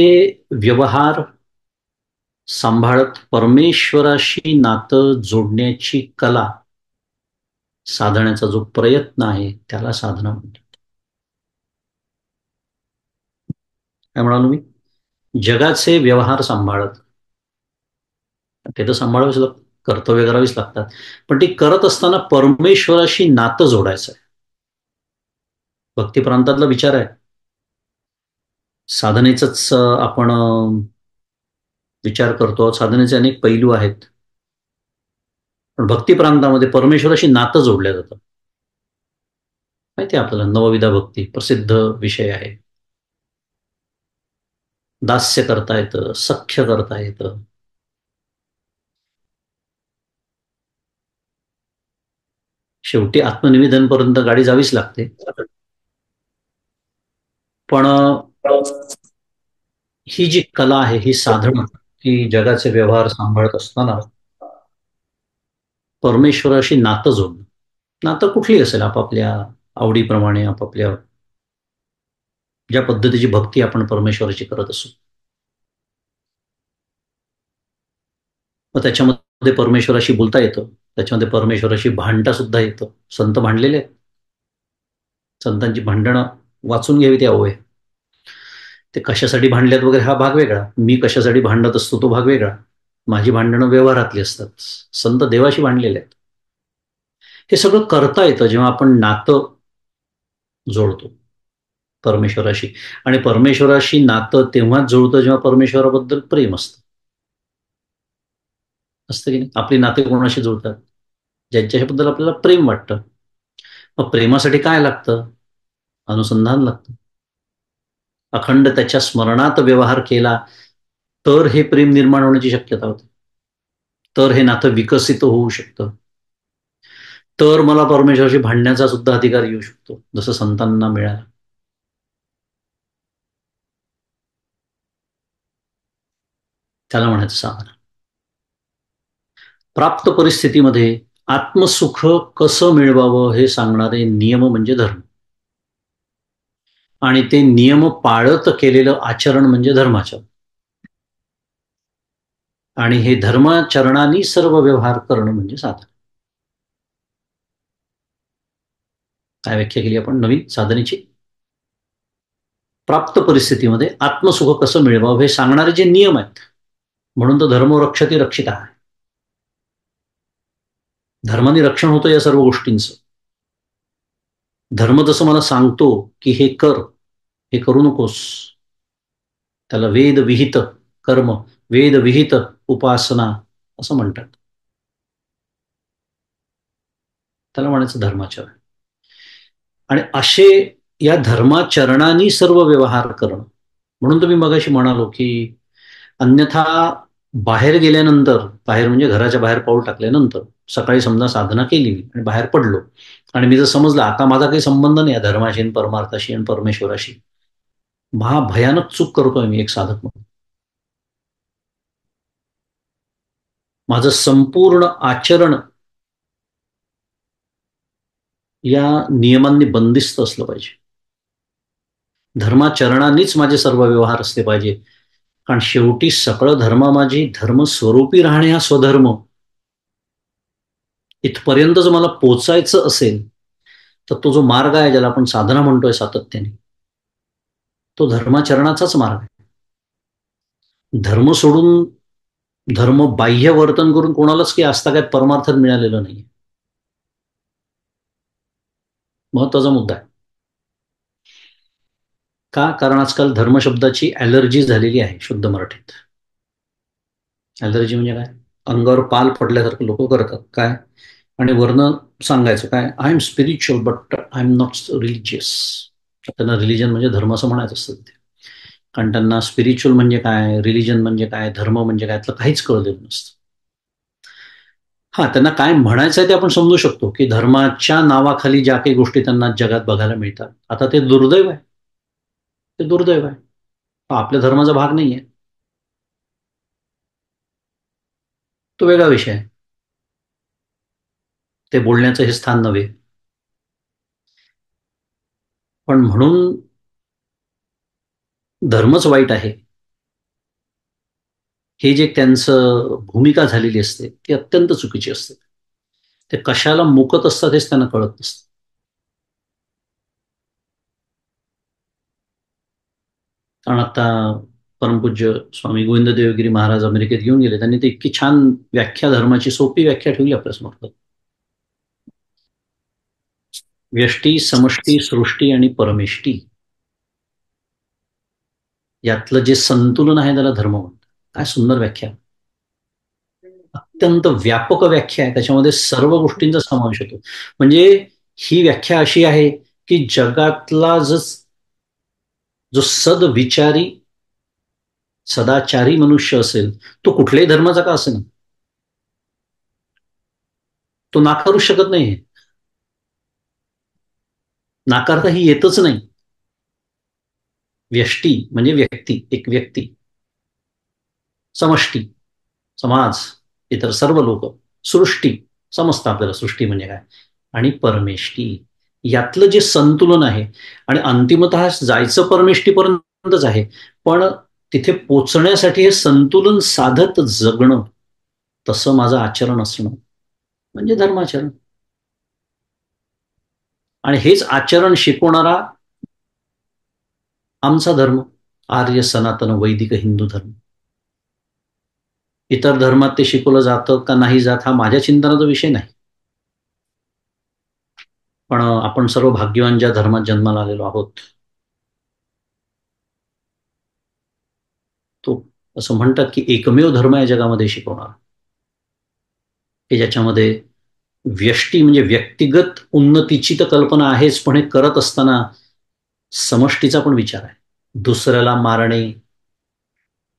S4: व्यवहार सांभाळत परमेश्वराशी नातं जोडण्याची कला, साधण्याचा जो प्रयत्न आहे त्याला साधना म्हणतात. काय म्हणालो मी? जगाचे व्यवहार सांभाळत, ते तर सांभाळावेच लागतात, कर्तव्य करावीच लागतात, पण ती करत असताना परमेश्वराशी नातं जोडायचं आहे. भक्तिप्रांतातला विचार आहे. साधनेचाच आपण विचार करतो. साधनेचे अनेक पैलू आहेत, पण भक्तिप्रांतामध्ये परमेश्वराशी नातं जोडलं जातं. माहिती आहे आपल्याला, नवविधा भक्ती प्रसिद्ध विषय आहे. दास्य करता येतं, सख्य करता येतं. शेवटी आत्मनिवेदनपर्यंत गाडी जावीच लागते. पण ही जी कला आहे, ही साधना, की जगाचे व्यवहार सांभाळत असताना परमेश्वराशी नातं जोडणं. नातं कुठली असेल, आपापल्या आवडीप्रमाणे, आपापल्या ज्या पद्धतीची भक्ती आपण परमेश्वराची करत असू. मग त्याच्यामध्ये परमेश्वराशी बोलता येतं, त्याच्यामध्ये परमेश्वराशी भांडता सुद्धा येतं. संत भांडलेले आहेत. संतांची भांडणं वाचून घ्यावी त्या ओवे. ते कशासाठी भांडल्यात वगैरे हा भाग वेगळा, मी कशासाठी भांडत असतो तो भाग वेगळा. माझी भांडणं व्यवहारातली असतात. संत देवाशी भांडलेले आहेत. हे सगळं करता येतं जेव्हा आपण नातं जोडतो परमेश्वराशी. आणि परमेश्वराशी नातं तेव्हाच जुळतं जेव्हा परमेश्वराबद्दल प्रेम असतं. असतं की नाही? आपली नाते कोणाशी जुळतात? ज्यांच्याबद्दल आपल्याला प्रेम वाटतं. मग प्रेमासाठी काय लागतं? अनुसंधान लागतं. अखंड त्याच्या स्मरणात व्यवहार केला तर हे प्रेम निर्माण होण्याची शक्यता होते, तर हे नातं विकसित होऊ शकतं, तर मला परमेश्वराशी भांडण्याचा सुद्धा अधिकार येऊ शकतो, जसं संतांना मिळाला. त्याला म्हणायचं साधना. प्राप्त परिस्थितीमध्ये आत्मसुख कसं मिळवावं हे सांगणारे नियम म्हणजे धर्म, आणि ते नियम पाळत केलेलं आचरण म्हणजे धर्माचरण. आणि हे धर्माचरणाने सर्व व्यवहार करणं म्हणजे साधन. काय व्याख्या केली आपण नवीन साधनेची? प्राप्त परिस्थितीमध्ये आत्मसुख कसं मिळवावं हे सांगणारे जे नियम आहेत, म्हणून तर धर्मो रक्षति रक्षिता आहे. धर्माने रक्षण होतं या सर्व गोष्टींचं. धर्म जसं मला सांगतो की हे कर, हे करू नकोस, त्याला वेद विहित कर्म, वेद विहित उपासना असं म्हणतात. त्याला म्हणायचं धर्माचरण. आणि असे या धर्माचरणाने सर्व व्यवहार करणं. म्हणून तुम्ही मगाशी म्हणालो की अन्यथा बाहेर गेल्यानंतर, बाहेर म्हणजे घराच्या बाहेर पाऊल टाकल्यानंतर, सकाळी समजा साधना केली आणि बाहेर पडलो आणि मी जर समजलं आता माझा काही संबंध नाही या धर्माशी आणि परमार्थाशी आणि परमेश्वराशी, महाभयानक चूक करतोय मी एक साधक म्हणून. माझं संपूर्ण आचरण या नियमांनी बंदिस्त असलं पाहिजे. धर्माचरणानेच माझे सर्व व्यवहार असले पाहिजे. कारण शेवटी सकळ धर्म माझी धर्मस्वरूपी राहणे हा स्वधर्म. इथपर्यंत जर मला पोचायचं असेल तर तो जो मार्ग आहे ज्याला आपण साधना म्हणतोय सातत्याने, तो धर्माचरणाचाच मार्ग आहे. धर्म सोडून धर्म बाह्य वर्तन करून कोणालाच काही आजतागायत परमार्थात मिळालेलं नाही. महत्वाचा मुद्दा आहे. का? कारण आजकाल धर्मशब्दाची ॲलर्जी झालेली आहे शुद्ध मराठीत. ॲलर्जी म्हणजे काय? अंगावर पाल पडल्यासारखं लोक करतात. काय? आणि वर्ण सांगायचं काय, I am spiritual but I am not religious. त्यांना रिलिजन म्हणजे धर्म असं म्हणायचं असतं ते. कारण त्यांना स्पिरिच्युअल म्हणजे काय, रिलिजन म्हणजे काय, धर्म म्हणजे काय, त्यातलं काहीच कळलेलं नसतं. हा, त्यांना काय म्हणायचं आहे ते आपण समजू शकतो की धर्माच्या नावाखाली ज्या काही गोष्टी त्यांना जगात बघायला मिळतात, आता ते दुर्दैव आहे. ते दुर्दैव आहे. हा आपल्या धर्माचा भाग नाही आहे, तो वेगळा विषय आहे. ते बोलण्याचं हे स्थान नव्हे. पण म्हणून धर्मच वाईट आहे हे जे त्यांचं भूमिका झालेली असते ती अत्यंत चुकीची असते. ते कशाला मुकत असतात हेच त्यांना कळत नसतं. कारण आता परमपूज्य स्वामी गोविंद देवगिरी महाराज अमेरिकेत घेऊन गेले, त्यांनी ते इतकी छान व्याख्या, धर्माची सोपी व्याख्या ठेवली आपल्यासमोर. व्यष्टी, समष्टी, सृष्टी आणि परमेष्टी यातलं जे संतुलन आहे त्याला धर्म म्हणतात. काय सुंदर व्याख्या, अत्यंत व्यापक व्याख्या आहे. त्याच्यामध्ये सर्व गोष्टींचा समावेश होतो. म्हणजे ही व्याख्या अशी आहे की जगातला जो सदविचारी सदाचारी मनुष्य असेल, तो कुठल्याही धर्माचा का असेल, तो नाकारू शकत नाही. नाकारता ही येतच नाही. व्यष्टी म्हणजे व्यक्ती, एक व्यक्ती, समष्टी समाज, इतर सर्व लोक, सृष्टी समजतं आपल्याला सृष्टी म्हणजे काय, आणि परमेष्टी यातलं जे संतुलन आहे. आणि अंतिमतः जायचं परमेष्टीपर्यंतच आहे, पण तिथे पोचण्यासाठी हे संतुलन साधत जगणं, तसं माझं आचरण असणं म्हणजे धर्माचरण. आणि हेच आचरण शिकवणारा आमचा धर्म, आर्य सनातन वैदिक हिंदू धर्म. इतर धर्मात ते शिकवलं जातं का नाही जात हा माझ्या चिंतनाचा विषय नाही. पण आपण सर्व भाग्यवान ज्या धर्मात जन्माला आलेलो आहोत, तो असं म्हणतात की एकमेव धर्म या जगामध्ये शिकवणार की ज्याच्यामध्ये व्यष्टी म्हणजे व्यक्तिगत उन्नतीची तर कल्पना आहेच, पण हे करत असताना समष्टीचा पण विचार आहे. दुसऱ्याला मारणे,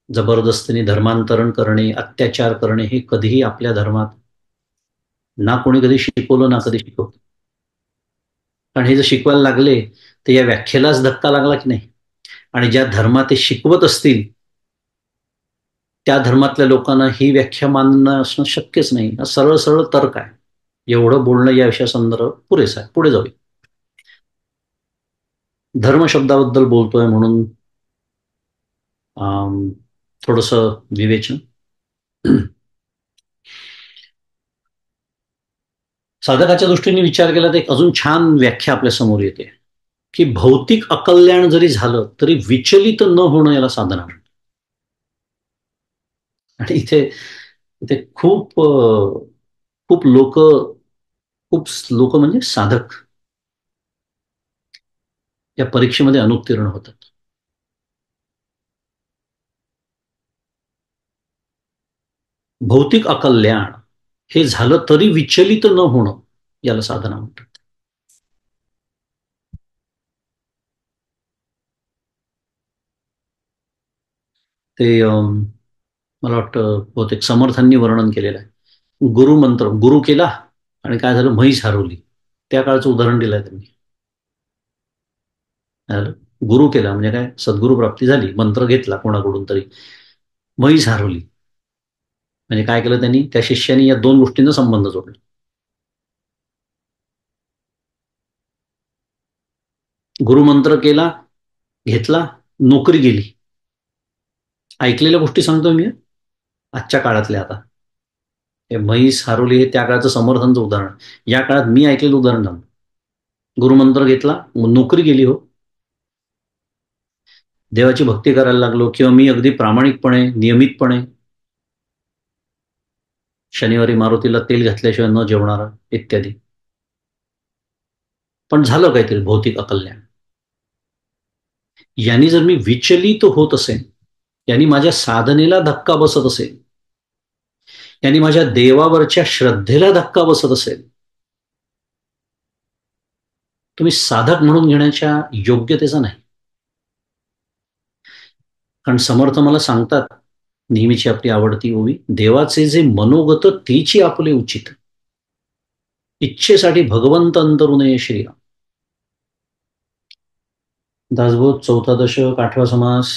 S4: जबरदस्तीने धर्मांतरण करणे, अत्याचार करणे हे कधीही आपल्या धर्मात ना कोणी कधी शिकवलं ना कधी शिकवलं. कारण हे जर शिकवायला लागले तर या व्याख्येलाच धक्का लागला की नाही. आणि ज्या धर्मात ते शिकवत असतील त्या धर्मातल्या लोकांना ही व्याख्या मानणं असणं शक्यच नाही. सरळ सरळ तर्क आहे. एवढं बोलणं या विषयासंदर्भात पुरेसं आहे. पुढे जाऊया. धर्म शब्दाबद्दल बोलतोय म्हणून थोडस विवेचन. साधकाच्या दृष्टीने विचार केला तर एक अजून छान व्याख्या आपल्या समोर येते की भौतिक अकल्याण जरी झालं तरी विचलित न होणं याला साधना म्हणतात. आणि इथे इथे खूप लोक म्हणजे साधक या परीक्षेमध्ये अनुत्तीर्ण होतात. भौतिक अकल्याण हे झालं तरी विचलित न होणं याला साधना म्हणतात. ते मला वाटतं बहुतेक समर्थांनी वर्णन केलेलं आहे. गुरुमंत्र गुरु केला आणि काय झालं, म्हैस हरवली. त्या काळचं उदाहरण दिलंय त्यांनी. गुरु केला म्हणजे काय, सद्गुरु प्राप्ती झाली, मंत्र घेतला कोणाकडून तरी, म्हैस हरवली. म्हणजे काय केलं त्यांनी, त्या शिष्याने या दोन गोष्टींचा संबंध जोडला. गुरुमंत्र केला, घेतला, नोकरी गेली. ऐकलेल्या गोष्टी सांगतोय मी आजच्या काळातल्या. आता हे म्हैस हरवली हे त्या काळाचं समर्थांचं उदाहरण. या काळात मी ऐकलेलं उदाहरण झालं. गुरुमंत्र घेतला, नोकरी गेली. हो, देवाची भक्ती करायला लागलो किंवा मी अगदी प्रामाणिकपणे नियमितपणे शनिवारी मारुतीला तेल घातल्याशिवाय न जेवणारा इत्यादी, पण झालं काहीतरी भौतिक अकल्याण. यांनी जर मी विचलित होत असेल, यांनी माझ्या साधनेला धक्का बसत असेल, यांनी माझ्या देवावरच्या श्रद्धेला धक्का बसत असेल, तुम्ही साधक म्हणून घेण्याच्या योग्यतेचा नाही. कारण समर्थ मला सांगतात, नेहमीची आपली आवडती ओवी, देवाचे जे मनोगत तेची आपले उचित, इच्छेसाठी भगवंत अंतरू नये श्रीराम. दासबोध 4था दशक 8वा समास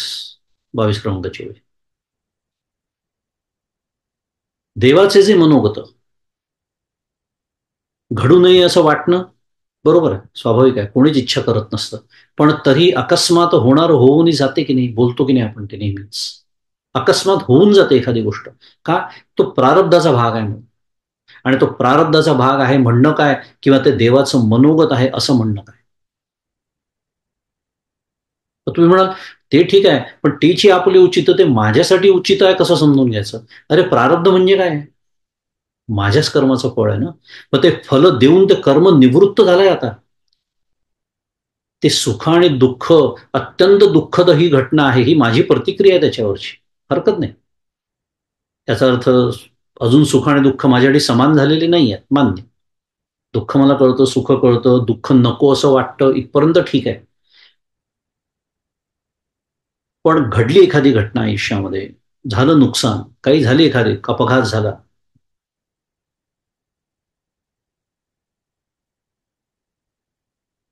S4: 22 क्रमांकाची ओवी. देवाचे जे मनोगत घडू नये असं वाटणं बरोबर आहे, स्वाभाविक आहे, कोणीच इच्छा करत नसतं. पण तरी अकस्मात होणार होऊनही जाते की नाही, बोलतो की नाही आपण ते नेहमीच. अकस्मात होऊन जाते एखादी गोष्ट, का, तो प्रारब्धाचा भाग आहे म्हणून. आणि तो प्रारब्धाचा भाग आहे म्हणणं काय, किंवा ते देवाचं मनोगत आहे असं म्हणणं काय. तर तुम्ही म्हणाल ते ठीक आहे, पण तेची आपली उचित, ते माझ्यासाठी उचित आहे कसं समजून घ्यायचं. अरे प्रारब्ध म्हणजे काय, माझ्याच कर्माचं फळ आहे ना. मग ते फल देऊन ते कर्म निवृत्त झालंय. आता ते सुख आणि दुःख, अत्यंत दुःखद ही घटना आहे, ही माझी प्रतिक्रिया आहे त्याच्यावरची, हरकत नाही. त्याचा अर्थ अजून सुख आणि दुःख माझ्यासाठी समान झालेले नाही आहेत, मान्य. दुःख मला कळतं, सुख कळतं, दुःख नको असं वाटतं, इथपर्यंत ठीक आहे. पण घडली एखादी घटना आयुष्यामध्ये, झालं नुकसान, काही झाली, एखादी अपघात झाला,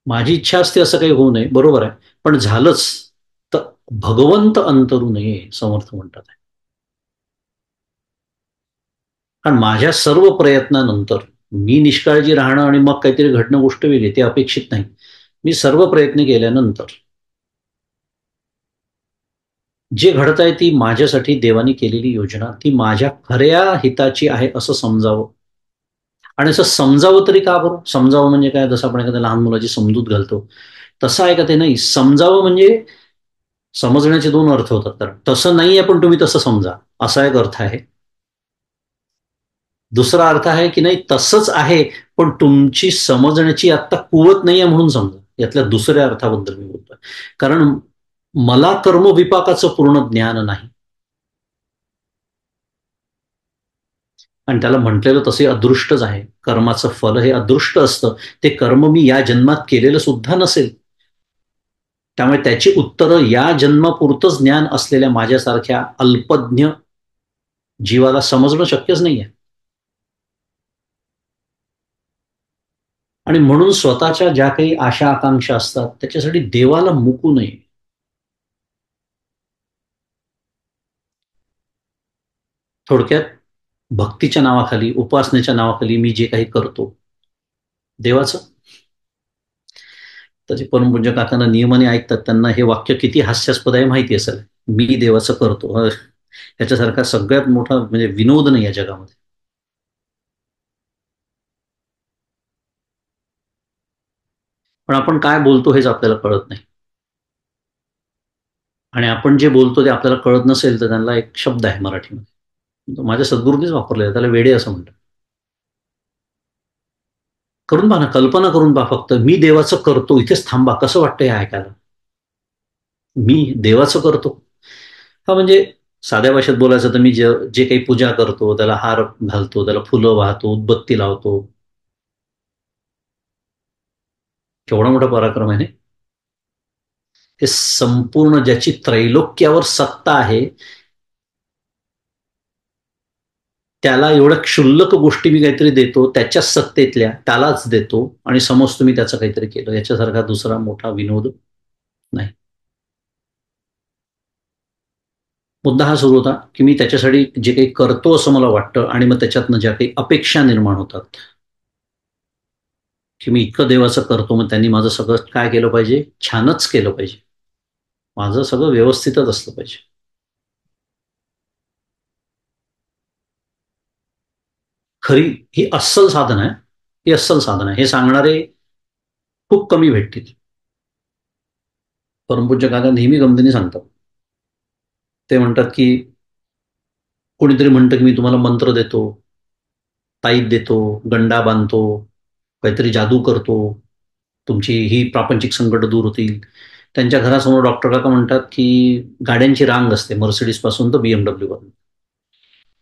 S4: माझी इच्छा असते असं काही होऊ नये, बरोबर आहे, पण झालंच तर भगवंत अंतरू नये समर्थ म्हणतात. कारण माझ्या सर्व प्रयत्नानंतर मी निष्काळजी राहणं आणि मग काहीतरी घडणं गोष्ट वेगळी, ते अपेक्षित नाही. मी सर्व प्रयत्न केल्यानंतर जे घडत आहे ती माझ्यासाठी देवानी केलेली योजना, ती माझ्या खऱ्या हिताची आहे असं समजावं. आणि असं समजावं तरी का बरं, समजावं म्हणजे काय, जसं आपण एखाद्या लहान मुलाची समजूत घालतो तसं आहे का, ते नाही. समजावं म्हणजे समजण्याचे दोन अर्थ होतात. तर तसं नाही आहे पण तुम्ही तसं समजा, असा एक अर्थ आहे. दुसरा अर्थ आहे की नाही तसंच आहे पण तुमची समजण्याची आता कुवत नाही आहे म्हणून समजा. यातल्या दुसऱ्या अर्थाबद्दल मी बोलतोय. कारण मला कर्म विपाकाचं पूर्ण ज्ञान नाही, आणि त्याला म्हटलेलं तसे अदृष्टच आहे. कर्माचं फल हे अदृष्ट असतं. ते कर्म मी या जन्मात केलेलं सुद्धा नसेल, त्यामुळे त्याची उत्तरं या जन्मापुरतंच ज्ञान असलेल्या माझ्यासारख्या अल्पज्ञ जीवाला समजणं शक्यच नाहीये. आणि म्हणून स्वतःच्या ज्या काही आशा आकांक्षा असतात त्याच्यासाठी देवाला मुकू नये. थोडक्यात भक्तीच्या नावाखाली, उपासनेच्या नावाखाली मी जे काही करतो देवाचं, तर जे परमपूज्य काकांना नियमाने ऐकतात त्यांना हे वाक्य किती हास्यास्पद आहे माहिती असेल. मी देवाचं करतो, ह्याच्यासारखा सगळ्यात मोठा म्हणजे विनोद नाही या जगामध्ये. पण आपण काय बोलतो हेच आपल्याला कळत नाही. आणि आपण जे बोलतो ते आपल्याला कळत नसेल तर त्यांना एक शब्द आहे मराठीमध्ये, माझ्या सद्गुरूंनीच वापरलेला, त्याला वेडे असं म्हणतात. करून पहा ना, कल्पना करून पहा फक्त, मी देवाचं करतो, इथेच थांबा, कसं वाटतं हे ऐकायला. मी देवाचं करतो, हा म्हणजे साध्या भाषेत बोलायचं तर मी जे काही पूजा करतो, त्याला हार घालतो, त्याला फुलं वाहतो, उदबत्ती लावतो, केवढा मोठा पराक्रम आहे. हे संपूर्ण ज्याची त्रैलोक्यावर सत्ता आहे त्याला एवढ्या क्षुल्लक गोष्टी मी काहीतरी देतो, त्याच्या सत्तेतल्या त्यालाच देतो आणि समजतो मी त्याचं काहीतरी केलं. याच्यासारखा दुसरा मोठा विनोद नाही. मुद्दा हा सुरू होता की मी त्याच्यासाठी जे काही करतो असं मला वाटतं आणि मग त्याच्यातनं ज्या काही अपेक्षा निर्माण होतात की मी इतकं देवाचं करतो, मग त्यांनी माझं सगळं काय केलं पाहिजे, छानच केलं पाहिजे, माझं सगळं व्यवस्थितच असलं पाहिजे. खरी ही अस्सल साधन आहे, ही अस्सल साधन आहे. हे सांगणारे खूप कमी भेटतील. परमपूज्य काका नेहमी गमतीने सांगतात. ते म्हणतात की कोणीतरी म्हणतं की मी तुम्हाला मंत्र देतो, ताईत देतो, गंडा बांधतो, काहीतरी जादू करतो, तुमची ही प्रापंचिक संकट दूर होतील. त्यांच्या घरासमोर डॉक्टर काका म्हणतात की गाड्यांची रांग असते, मर्सिडीज पासून तर BMW पर्यंत,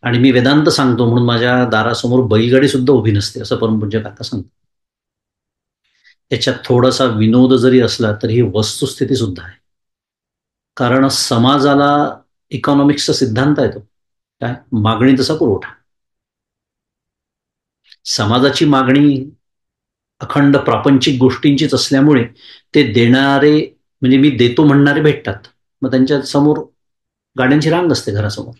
S4: आणि मी वेदांत सांगतो म्हणून माझ्या दारासमोर बैलगाडी सुद्धा उभी नसते, असं परमपूज्य काका सांगतात. याच्यात थोडासा विनोद जरी असला तरी ही वस्तुस्थिती सुद्धा आहे. कारण समाजाला इकॉनॉमिक्सचा सिद्धांत आहे तो काय, मागणी तसा पुरवठा. समाजाची मागणी अखंड प्रापंचिक गोष्टींचीच असल्यामुळे ते देणारे म्हणजे मी देतो म्हणणारे भेटतात. मग त्यांच्या समोर गाड्यांची रांग असते घरासमोर,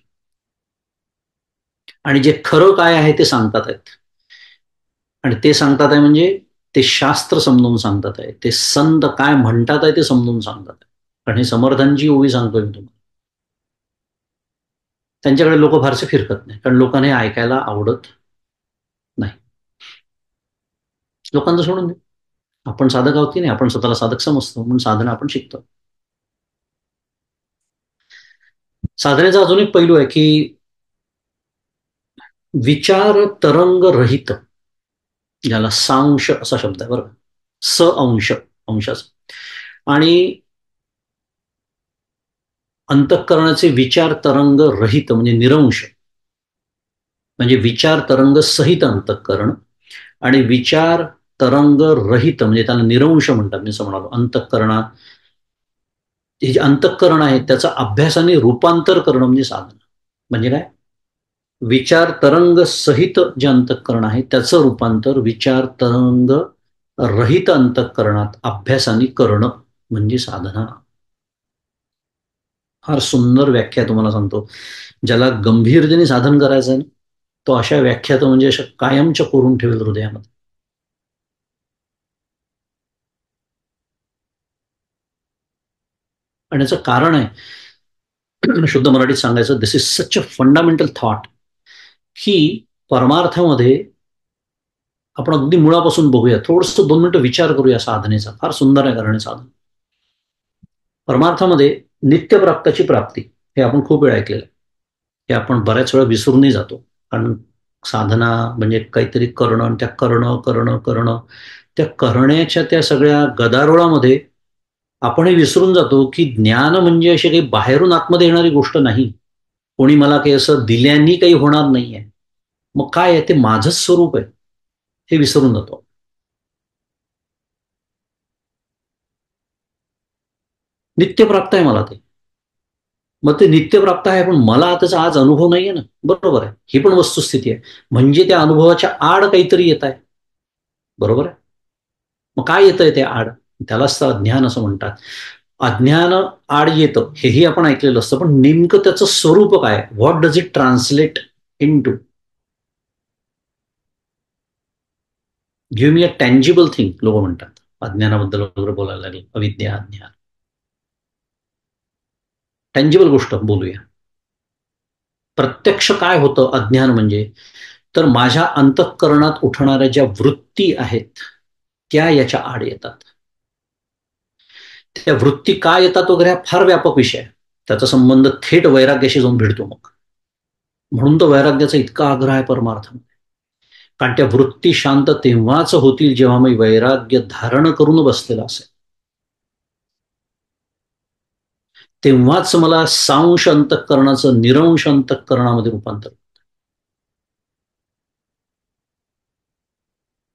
S4: आणि जे खरं काय आहे ते सांगतात आहेत. आणि ते सांगतात आहे म्हणजे ते शास्त्र समजून सांगतात आहे, ते संत काय म्हणतात आहे ते समजून सांगतात आहे. कारण हे समर्थांची ओवी सांगतोय मी तुम्हाला. त्यांच्याकडे लोक फारसे फिरकत नाही, कारण लोकांना हे ऐकायला आवडत नाही. लोकांचं सोडून दे, आपण साधक आहोत की नाही, आपण स्वतःला साधक समजतो म्हणून साधना आपण शिकतो. साधनेचा अजून एक पैलू आहे की विचार तरंग रहित, ज्याला सांश असा शब्द आहे बरं, स अंश, अंशाचा, आणि अंतःकरणाचे विचार तरंग रहित म्हणजे निरंश, म्हणजे विचार तरंग सहित अंतःकरण, आणि विचार तरंग रहित म्हणजे त्याला निरंश म्हणतात. मी असं म्हणालो, अंतःकरणात हे जे अंतःकरण आहे त्याचा अभ्यासाने रूपांतर करणं म्हणजे साधना. म्हणजे काय, विचार तरंग सहित जे अंतःकरण आहे त्याचं रूपांतर विचार तरंग रहित अंतःकरणात अभ्यासाने करणं म्हणजे साधना. फार सुंदर व्याख्या तुम्हाला सांगतो. ज्याला गंभीरतेने साधन करायचं आहे तो अशा व्याख्या तो म्हणजे अशा कायमच्या करून ठेवेल हृदयामध्ये. आणि याचं कारण आहे, शुद्ध मराठीत सांगायचं, this is such a fundamental thought, की परमार्थामध्ये आपण अगदी मुळापासून बघूया, थोडस 2 मिनिटं विचार करूया साधनेचा. फार सुंदर आहे कारण साधन. परमार्थामध्ये नित्यप्राप्ताची प्राप्ती हे आपण खूप वेळ ऐकलेलं आहे. हे आपण बऱ्याच वेळा विसरूनही जातो. कारण साधना म्हणजे काहीतरी करणं, आणि त्या करणं करणं करणं, त्या करण्याच्या त्या सगळ्या गदारोळामध्ये आपण हे विसरून जातो की ज्ञान म्हणजे अशी काही बाहेरून आतमध्ये येणारी गोष्ट नाही. कोणी मला काही असं दिल्याने काही होणार नाहीये. मग काय आहे, ते माझंच स्वरूप आहे, हे विसरून जातो. नित्यप्राप्त आहे मला ते. मग ते नित्यप्राप्त आहे, पण मला त्याचा आज अनुभव नाहीये ना. बरोबर आहे, ही पण वस्तुस्थिती आहे. म्हणजे त्या अनुभवाच्या आड काहीतरी येत आहे. बरोबर आहे. मग काय येतंय ते आड, त्यालाच तर अज्ञान असं म्हणतात. अज्ञान आड येतं हेही आपण ऐकलेलं असतं, पण नेमकं त्याचं स्वरूप काय, what does it translate into, give me a tangible thing, लोक म्हणतात. अज्ञानाबद्दल वगैरे बोलायला लागले, अविद्या, अज्ञान. टँजिबल गोष्ट बोलूया. प्रत्यक्ष काय होतं अज्ञान म्हणजे, तर माझ्या अंतःकरणात उठणाऱ्या ज्या वृत्ती आहेत त्या याच्या आड येतात. त्या वृत्ती का येतात वगैरे हा फार व्यापक विषय आहे. त्याचा संबंध थेट वैराग्याशी जाऊन भिडतो मग. म्हणून तो वैराग्याचा इतका आग्रह आहे परमार्थामध्ये. कारण त्या वृत्ती शांत तेव्हाच होतील जेव्हा मी वैराग्य धारण करून बसलेला असेल. तेव्हाच मला सांश अंतःकरणाचं निरंश अंतःकरणामध्ये रूपांतर.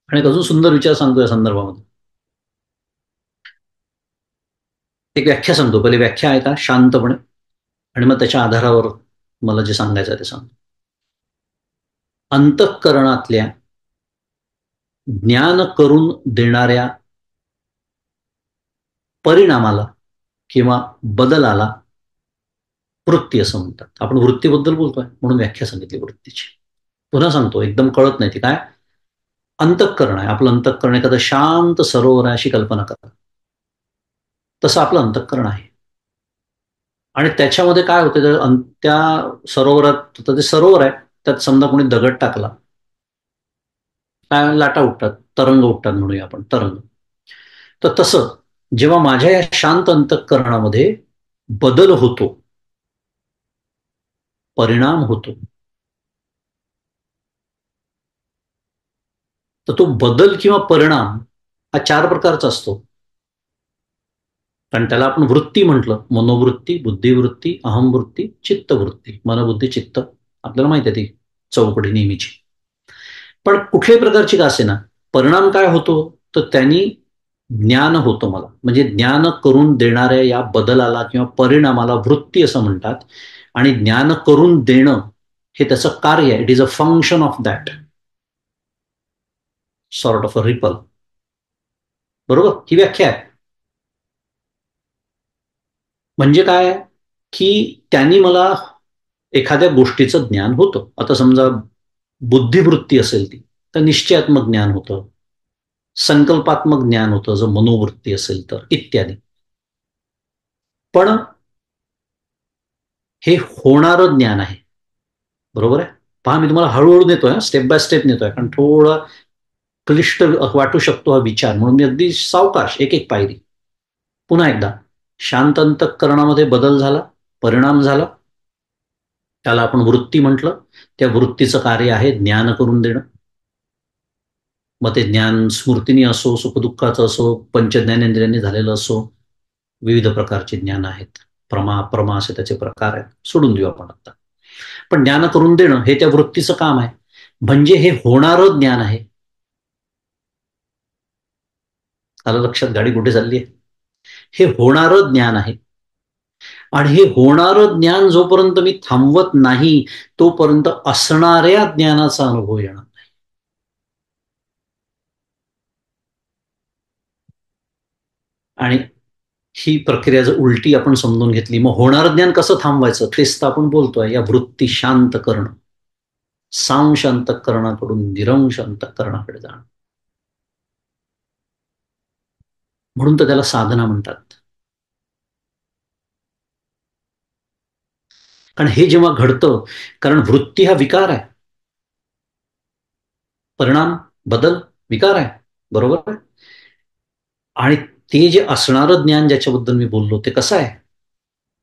S4: आणि एक अजून सुंदर विचार सांगतो या संदर्भामध्ये. एक व्याख्या सांगतो, पहिले व्याख्या आहे का शांतपणे, आणि मग त्याच्या आधारावर मला जे सांगायचं आहे ते सांगतो. अंतःकरणातल्या ज्ञान करून देणाऱ्या परिणामाला किंवा बदलाला वृत्ती असं म्हणतात. आपण वृत्तीबद्दल बोलतोय म्हणून व्याख्या सांगितली वृत्तीची. पुन्हा सांगतो, एकदम कळत नाही ती काय. अंतःकरण आहे आपलं. अंतःकरण एखादं शांत सरोवर आहे अशी कल्पना करा. तसं आपलं अंतःकरण आहे. आणि त्याच्यामध्ये काय होतं, त्या सरोवरात, ते सरोवर आहे, त्यात समजा कोणी दगड टाकला, काय लाटा उठतात, तरंग उठतात म्हणूया आपण, तरंग. तर तसं जेव्हा माझ्या या शांत अंतःकरणामध्ये बदल होतो, परिणाम होतो, तर तो बदल किंवा परिणाम हा 4 प्रकारचा असतो. कारण त्याला आपण वृत्ती म्हटलं. मनोवृत्ती, बुद्धिवृत्ती, अहमवृत्ती, चित्तवृत्ती. मनबुद्धी चित्त आपल्याला माहिती आहे ती चौकडी नेहमीची. पण कुठल्याही प्रकारची का असे ना, परिणाम काय होतो, तर त्यांनी ज्ञान होतं मला. म्हणजे ज्ञान करून देणाऱ्या या बदलाला किंवा परिणामाला वृत्ती असं म्हणतात. आणि ज्ञान करून देणं हे त्याचं कार्य आहे. It is a function of that sort of a ripple. बरोबर, ही व्याख्या आहे. म्हणजे काय, की त्यांनी मला एखाद्या गोष्टीचं ज्ञान होतं. आता समजा बुद्धिवृत्ती असेल ती, तर निश्चयात्मक ज्ञान होतं, संकल्पात्मक ज्ञान होतं जर मनोवृत्ती असेल तर, इत्यादी. पण हे होणारं ज्ञान आहे. बरोबर आहे. पहा, मी तुम्हाला हळूहळू नेतोय, स्टेप बाय स्टेप नेतोय, कारण थोडा क्लिष्ट वाटू शकतो हा विचार, म्हणून मी अगदी सावकाश एक एक पायरी. पुन्हा एकदा, शांत अंतःकरणामध्ये बदल झाला, परिणाम झाला, त्याला आपण वृत्ती म्हटलं. त्या वृत्तीचं कार्य आहे ज्ञान करून देणं. मग ते ज्ञान स्मृतीनी असो, सुखदुःखाचं असो, पंचज्ञानेंद्रियांनी झालेलं असो, विविध प्रकारचे ज्ञान आहेत. प्रमा अप्रमा असे त्याचे प्रकार आहेत, सोडून देऊ आपण आता. पण ज्ञान करून देणं हे त्या वृत्तीचं काम आहे. म्हणजे हे होणारं ज्ञान आहे. आलं लक्षात गाडी कुठे चालली आहे. हे होणारं ज्ञान आहे. आणि हे होणारं ज्ञान जोपर्यंत मी थांबवत नाही, तोपर्यंत असणाऱ्या ज्ञानाचा अनुभव येणार. आणि ही प्रक्रिया जर उलटी आपण समजून घेतली, मग होणारं ज्ञान कसं थांबवायचं तेच तर आपण बोलतोय. या वृत्ती शांत करणं, सांश अंतःकरणाकडून निरंश अंतःकरणाकडे जाणं. म्हणून तर त्याला साधना म्हणतात. कारण हे जेव्हा घडतं, कारण वृत्ती हा विकार आहे, परिणाम बदल विकार आहे. बरोबर आहे. आणि ते जे असणारं ज्ञान ज्याच्याबद्दल मी बोललो ते कसं आहे,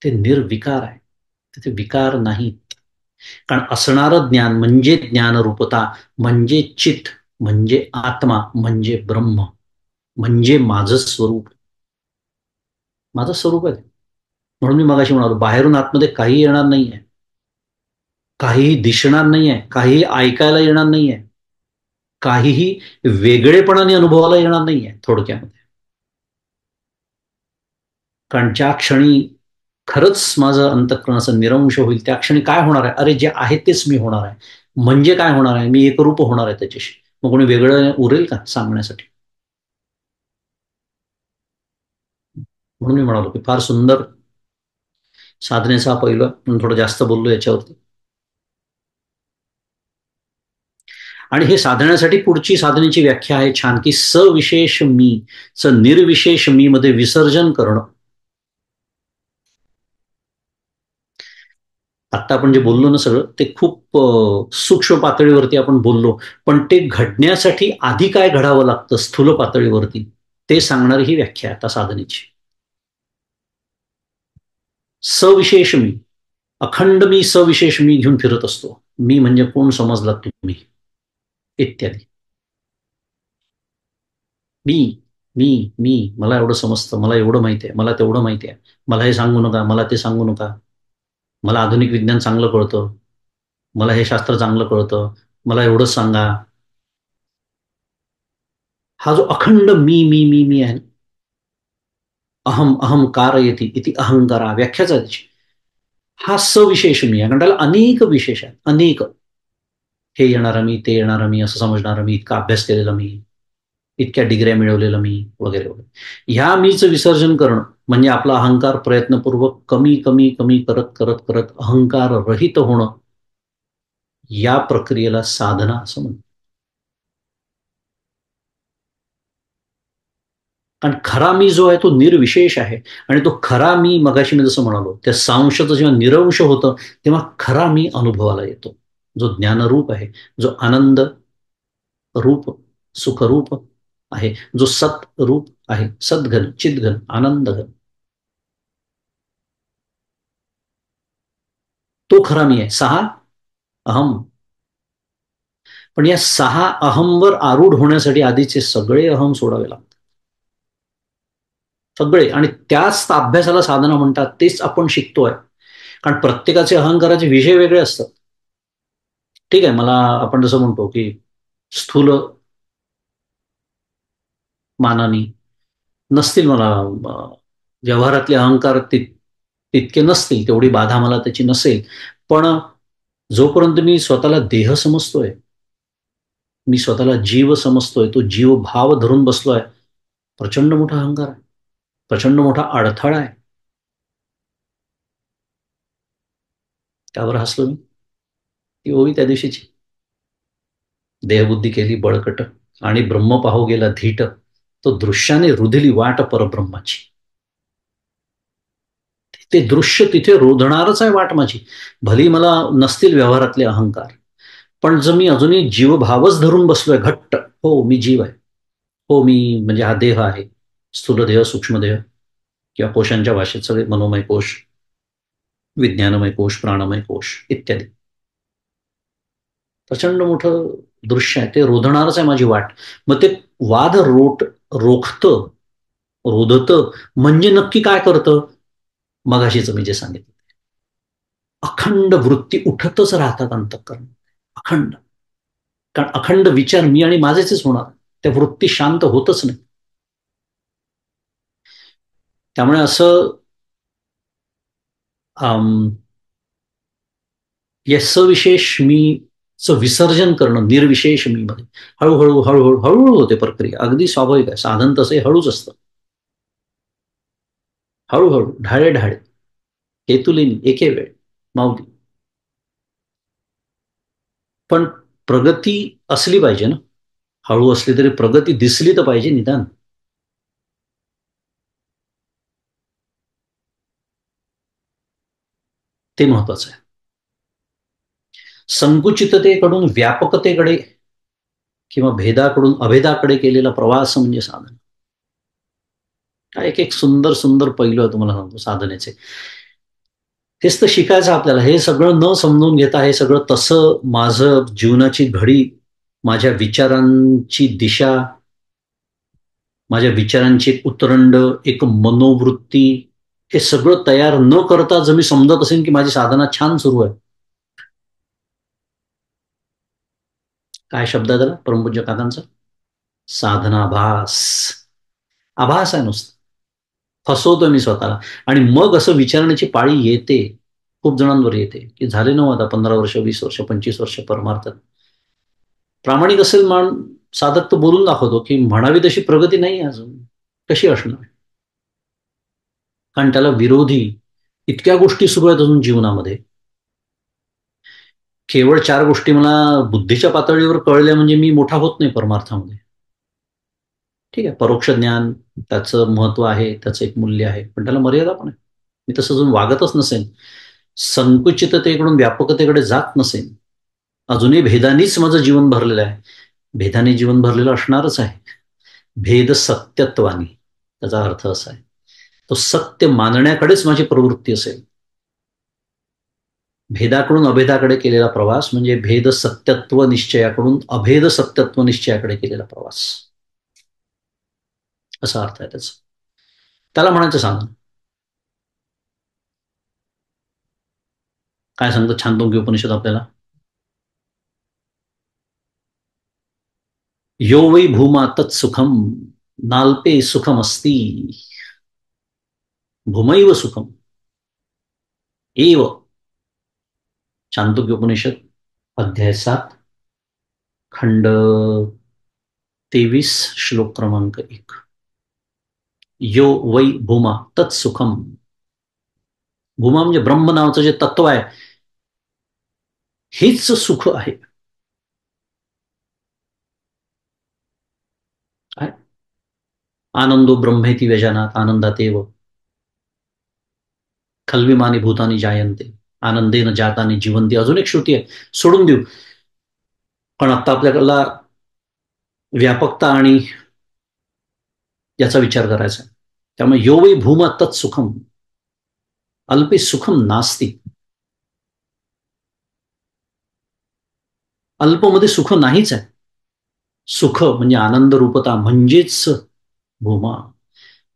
S4: ते निर्विकार आहे. तिथे विकार नाही. कारण असणारं ज्ञान म्हणजे ज्ञानरूपता, म्हणजे चित, म्हणजे आत्मा, म्हणजे ब्रह्म, म्हणजे माझं स्वरूप. माझं स्वरूप आहे. म्हणून मी मगाशी म्हणालो, बाहेरून आतमध्ये काही येणार नाहीये, काहीही दिसणार नाहीये, काहीही ऐकायला येणार नाहीये, काहीही वेगळेपणाने अनुभवाला येणार नाहीये थोडक्यामध्ये. कारण ज्या क्षणी खरंच माझं अंतःकरणाचा निरंश होईल, त्या क्षणी काय होणार आहे, अरे जे आहे तेच मी होणार आहे. म्हणजे काय होणार आहे, मी एकरूप होणार आहे त्याच्याशी. मग कोणी वेगळं उरेल का सांगण्यासाठी. म्हणून मी म्हणालो की फार सुंदर साधनेचा हा पैलू, पण थोडं जास्त बोललो याच्यावरती. आणि हे साधण्यासाठी पुढची साधनेची व्याख्या आहे छान, की सविशेष मी च निर्विशेष मी मध्ये विसर्जन करणं. आता आपण जे बोललो ना सगळं ते खूप सूक्ष्म पातळीवरती आपण बोललो, पण ते घडण्यासाठी आधी काय घडावं लागतं स्थूल पातळीवरती ते सांगणारी ही व्याख्या आता साधनेची. सविशेष मी, अखंड मी सविशेष मी घेऊन फिरत असतो. मी म्हणजे कोण समजलात तुम्ही, इत्यादी. मी मी मी मला एवढं समजतं, मला एवढं माहिती आहे, मला तेवढं माहिती आहे, मला हे सांगू नका, मला ते सांगू नका, मला आधुनिक विज्ञान चांगलं कळतं, मला हे शास्त्र चांगलं कळतं, मला एवढंच सांगा. हा जो अखंड मी आहे, अहम अहम कारयति इति अहंकारा व्याख्याच आहे त्याची. हा सविशेष मी आहे, कारण त्याला अनेक विशेष आहेत, अनेक. हे येणारा मी, ते येणारा मी, असं समजणारा मी, इतका अभ्यास केलेला मी, इतक्या डिग्र्या मिळवलेला मी, वगैरे वगैरे. ह्या मीचं विसर्जन करणं म्हणजे आपला अहंकार प्रयत्नपूर्वक कमी कमी कमी करत करत करत अहंकार रहित होणं, या प्रक्रियेला साधना असं म्हणतात. कारण खरा मी जो आहे तो निर्विशेष आहे, आणि तो खरा मी मगाशी मी जसं म्हणालो त्या सांशचं जेव्हा निरंश होतं तेव्हा खरा मी अनुभवाला येतो, जो ज्ञानरूप आहे, जो आनंद रूप सुखरूप आहे, जो सत रूप आहे, सद्घन चिद्घन आनंदघन, तो खरा मी आहे. सहा अहम. पण या सहा अहमवर आरूढ होण्यासाठी आधीचे सगळे अहम सोडावे लागतात, सगळे. आणि त्याच अभ्यासाला साधना म्हणतात, तेच आपण शिकतोय. कारण प्रत्येकाचे अहंकाराचे विषय वेगळे असतात. ठीक आहे, मला आपण जसं म्हणतो की स्थूल मानानी नसतील मला व्यवहारातले अहंकार तितके नसतील, तेवढी बाधा मला त्याची नसेल. पण जोपर्यंत मी स्वतःला देह समजतोय, मी स्वतःला जीव समजतोय, तो जीव भाव धरून बसलोय, प्रचंड मोठा अहंकार आहे, प्रचंड मोठा अडथळा आहे. त्यावर हसलो मी. ती ओवी त्या दिवशीची. देहबुद्धी केली बळकट आणि ब्रह्म पाहू गेला धीट, तो दृश्याने रुधिली वाट परब्रह्माची. ते दृश्य तिथे रोधणारच आहे वाट माझी. भली मला नसतील व्यवहारातले अहंकार, पण जर मी अजूनही जीवभावच धरून बसलोय घट्ट, हो मी जीव आहे, हो मी म्हणजे हा देह आहे, स्थूल देह सूक्ष्म देह, किंवा कोशांच्या भाषेत सगळे मनोमय कोश, विज्ञानमय कोश, प्राणमय कोश इत्यादी. प्रचंड मोठं दृश्य आहे, ते रोधणारच आहे माझी वाट. मग ते वाद रोखतं, रोधतं म्हणजे नक्की काय करतं, मगाशीच मी जे सांगितलं, अखंड वृत्ती उठतच राहतात अंतःकरण, अखंड. कारण अखंड विचार मी आणि माझेच होणार, त्या वृत्ती शांत होतच नाही. त्यामुळे असं या सविशेष मीचं विसर्जन करणं निर्विशेष मी मध्ये हळूहळू हळूहळू हळूहळू होते प्रक्रिया. अगदी स्वाभाविक आहे, साधन तसे हळूच असतं, हळूहळू ढाळे ढाळे हेतुलेनी एके वेळ माऊली. पण प्रगती असली पाहिजे ना, हळू असली तरी प्रगती दिसली तर पाहिजे निदान. ते महत्वाचं आहे. संकुचिततेकडून व्यापकतेकडे किंवा भेदाकडून अभेदाकडे केलेला प्रवास म्हणजे साधन. एक एक सुंदर सुंदर पैलू आहे तुम्हाला सांगतो साधनेचे. हेच तर शिकायचं आपल्याला. हे सगळं न समजून घेता, हे सगळं तसं माझं जीवनाची घडी, माझ्या विचारांची दिशा, माझ्या विचारांची एक उतरंड, एक मनोवृत्ती, हे सगळं तयार न करता जर मी समजत असेल की माझी साधना छान सुरू आहे, काय शब्द आहे त्याला परमपूज्य काकांचा, साधनाभास. आभास आहे नुसतं, फसवतोय मी स्वतःला. आणि मग असं विचारण्याची पाळी येते, खूप जणांवर येते, की झाले ना आता 15 वर्ष 20 वर्ष 25 वर्ष परमार्थात. प्रामाणिक असेल साधक तर बोलून दाखवतो की म्हणावी तशी प्रगती नाही अजून, कशी असणार. कारण त्याला विरोधी इतक्या गोष्टी सुरू आहेत अजून जीवनामध्ये. केवळ 4 गोष्टी मला बुद्धीच्या पातळीवर कळल्या म्हणजे मी मोठा होत नाही परमार्थामध्ये. ठीक आहे, परोक्ष ज्ञान त्याचं महत्व आहे, त्याचं एक मूल्य आहे, पण त्याला मर्यादा पण आहे. मी तसं अजून वागतच नसेन, संकुचिततेकडून व्यापकतेकडे जात नसेन, अजूनही भेदानीच माझं जीवन भरलेलं आहे. भेदाने जीवन भरलेलं असणारच आहे. भेद सत्यत्वानी, त्याचा अर्थ असा आहे, तो सत्य मानण्याकडेच माझी प्रवृत्ती असेल. भेदाकडून अभेदाकडे केलेला प्रवास म्हणजे भेद सत्यत्व निश्चयाकडून अभेद सत्यत्व निश्चयाकडे केलेला प्रवास, असा अर्थ आहे त्याचा. त्याला म्हणायचं सांग, काय सांगतं छांदोग्य उपनिषद आपल्याला? यो वै भूमा तत्सुखम नाल्पे सुखम अस्ति भूमैव सुखम एव. छांदोग्य उपनिषद अध्याय 7 खंड 23 श्लोक क्रमांक 1. यो वै भूमा तत्सुखम. भूमा म्हणजे ब्रह्म नावाचं जे तत्व आहे, हेच सुख आहे. आनंदो ब्रह्मेति व्यजानात आनंदातेव खल्विमानी भूतानी जायन्ते आनंदेन जातानी जीवंती. अजून एक श्रुती आहे, सोडून देऊ, पण आता आपल्याला व्यापकता आणि याचा विचार करायचा. त्यामुळे यो वै भूमा तत्सुखम अल्पे सुखम नास्ति. अल्पमध्ये सुख नाहीच आहे. सुख म्हणजे आनंद रूपता म्हणजेच भूमा.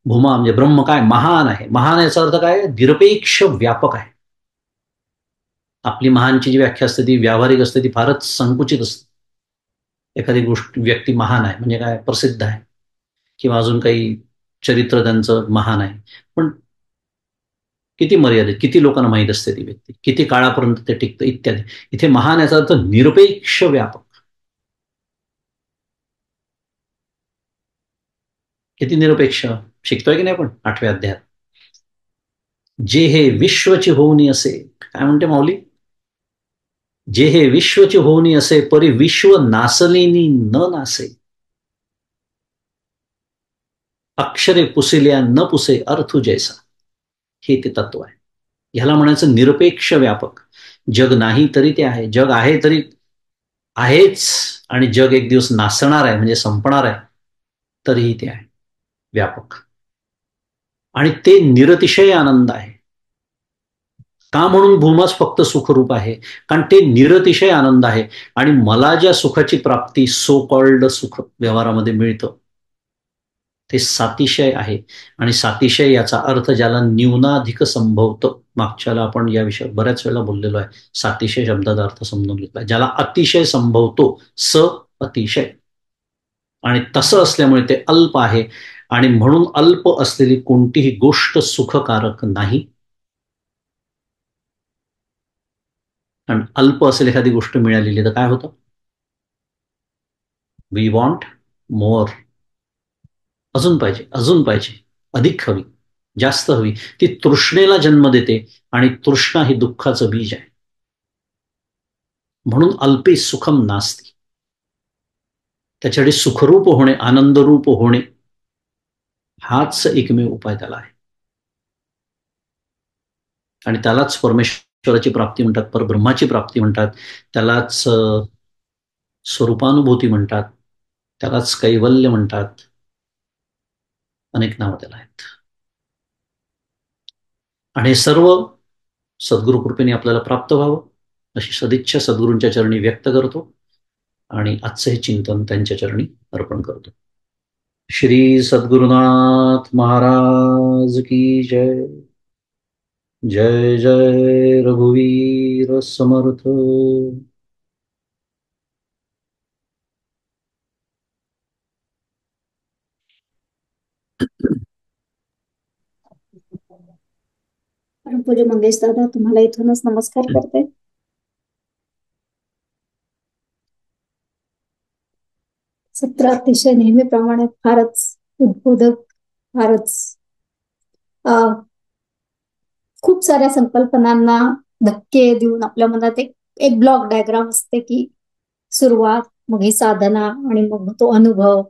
S4: भूमा म्हणजे ब्रह्म काय महान आहे. महान याचा अर्थ काय? निरपेक्ष व्यापक आहे. आपली महानची जी व्याख्या असते ती व्यावहारिक असते, ती फारच संकुचित असते. एखादी गोष्ट व्यक्ती महान आहे म्हणजे काय? प्रसिद्ध आहे किंवा अजून काही चरित्र त्यांचं महान आहे, पण किती मर्यादित, किती लोकांना माहीत असते ती व्यक्ती, किती काळापर्यंत ते टिकतं इत्यादी. इथे महान याचा अर्थ निरपेक्ष व्यापक. किती निरपेक्ष शिकतोय की नाही आपण 8व्या अध्यायात. जे हे विश्वची होऊनी असे, काय म्हणते माऊली? जे हे विश्वची होऊनी असे परी विश्व नासलेनी न नासे. अक्षरे पुसिल्या न पुसे अर्थु जैसा. हे ते तत्व आहे. ह्याला म्हणायचं निरपेक्ष व्यापक. जग नाही तरी ते आहे, जग आहे तरी आहेच, आणि जग एक दिवस नासणार आहे म्हणजे संपणार आहे तरीही ते आहे व्यापक. आणि ते निरतिशय आनंद आहे. का म्हणून भूमाच फक्त सुखरूप आहे? कारण ते निरतिशय आनंद आहे. आणि मला ज्या सुखाची प्राप्ती सो कॉल्ड सुख व्यवहारामध्ये मिळतं ते सातिशय आहे. आणि सातिशय याचा अर्थ ज्याला न्यूनाधिक संभवतं. मागच्याला आपण या विषयावर बऱ्याच वेळेला बोललेलो आहे. सातिशय शब्दाचा अर्थ समजून घेतला, ज्याला अतिशय संभवतो, स अतिशय. आणि तसं असल्यामुळे ते अल्प आहे. आणि म्हणून अल्प असलेली कोणतीही गोष्ट सुखकारक नाही. कारण अल्प असेल एखादी गोष्ट मिळालेली तर काय होतं? We want more. अजून पाहिजे, अजून पाहिजे, अधिक हवी, जास्त हवी. ती तृष्णेला जन्म देते आणि तृष्णा ही दुःखाचं बीज आहे. म्हणून अल्पे सुखम नास्ति. त्याच्याकडे सुखरूप होणे, आनंदरूप होणे हाच एकमेव उपाय त्याला आहे. आणि त्यालाच परमेश्वराची प्राप्ती म्हणतात, परब्रह्माची प्राप्ती म्हणतात, त्यालाच स्वरूपानुभूती म्हणतात, त्यालाच कैवल्य म्हणतात. अनेक नावं त्याला आहेत. आणि हे सर्व सद्गुरु कृपेने आपल्याला प्राप्त व्हावं अशी सदिच्छा सद्गुरूंच्या चरणी व्यक्त करतो आणि आजचं हे चिंतन त्यांच्या चरणी अर्पण करतो. श्री सद्गुरुनाथ महाराज की जय. जय जय रघुवीर समर्थ.
S2: परमपूज्य मंगेश दादा, तुम्हाला इथूनच नमस्कार करते. सत्र अतिशय नेहमीप्रमाणे फारच उद्बोधक, फारच खूप साऱ्या संकल्पनांना धक्के देऊन आपल्या मनात एक एक ब्लॉक डायग्राम असते की सुरुवात, मग ही साधना आणि मग तो अनुभव,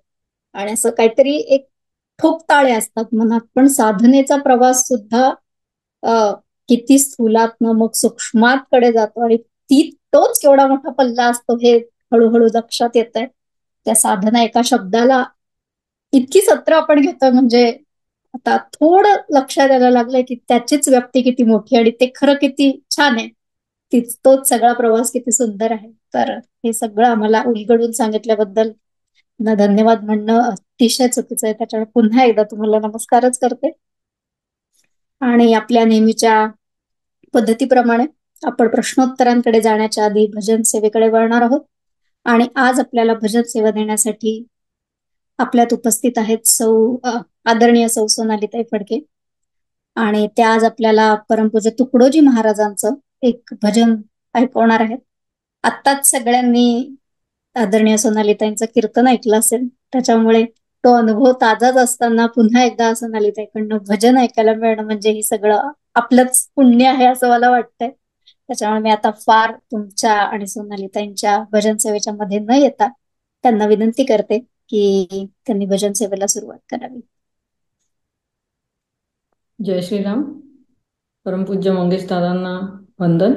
S2: आणि असं काहीतरी एक ठोकताळे असतात मनात. पण साधनेचा प्रवास सुद्धा किती स्थूलातनं मग सूक्ष्मातकडे जातो, आणि तोच केवढा मोठा पल्ला असतो हे हळूहळू लक्षात येत आहे. त्या साधना एका शब्दाला इतकी सत्र आपण घेतो, म्हणजे आता थोडं लक्षात यायला लागलंय की त्याचीच व्याप्ती किती मोठी आणि ते खरं किती छान आहे. तोच सगळा प्रवास किती सुंदर आहे. तर हे सगळं आम्हाला उलगडून सांगितल्याबद्दल ना धन्यवाद म्हणणं अतिशय चुकीचं आहे. त्याच्यामुळे पुन्हा एकदा तुम्हाला नमस्कारच करते. आणि आपल्या नेहमीच्या पद्धतीप्रमाणे आपण प्रश्नोत्तरांकडे जाण्याच्या आधी भजन सेवेकडे वळणार आहोत. आणि आज आपल्याला भजन सेवा देण्यासाठी आपल्यात उपस्थित आहेत आदरणीय सौ सोनालीताई फडके, आणि त्या आज आपल्याला परमपूज्य तुकडोजी महाराजांचं एक भजन ऐकवणार आहेत. आत्ताच सगळ्यांनी आदरणीय सोनालीताईंचं कीर्तन ऐकलं असेल, त्याच्यामुळे तो अनुभव ताजाच असताना पुन्हा एकदा सोनालीताईकडनं भजन ऐकायला मिळणं म्हणजे ही सगळं आपलंच पुण्य आहे असं मला वाटतंय. त्याच्यामुळे मी आता फार तुमच्या आणि सोनालीताईंच्या भजन सेवेच्या मध्ये न येता त्यांना विनंती करते की त्यांनी भजन सेवेला सुरुवात करावी.
S5: जय श्रीराम. परमपूज्य मंगेश दादांना वंदन.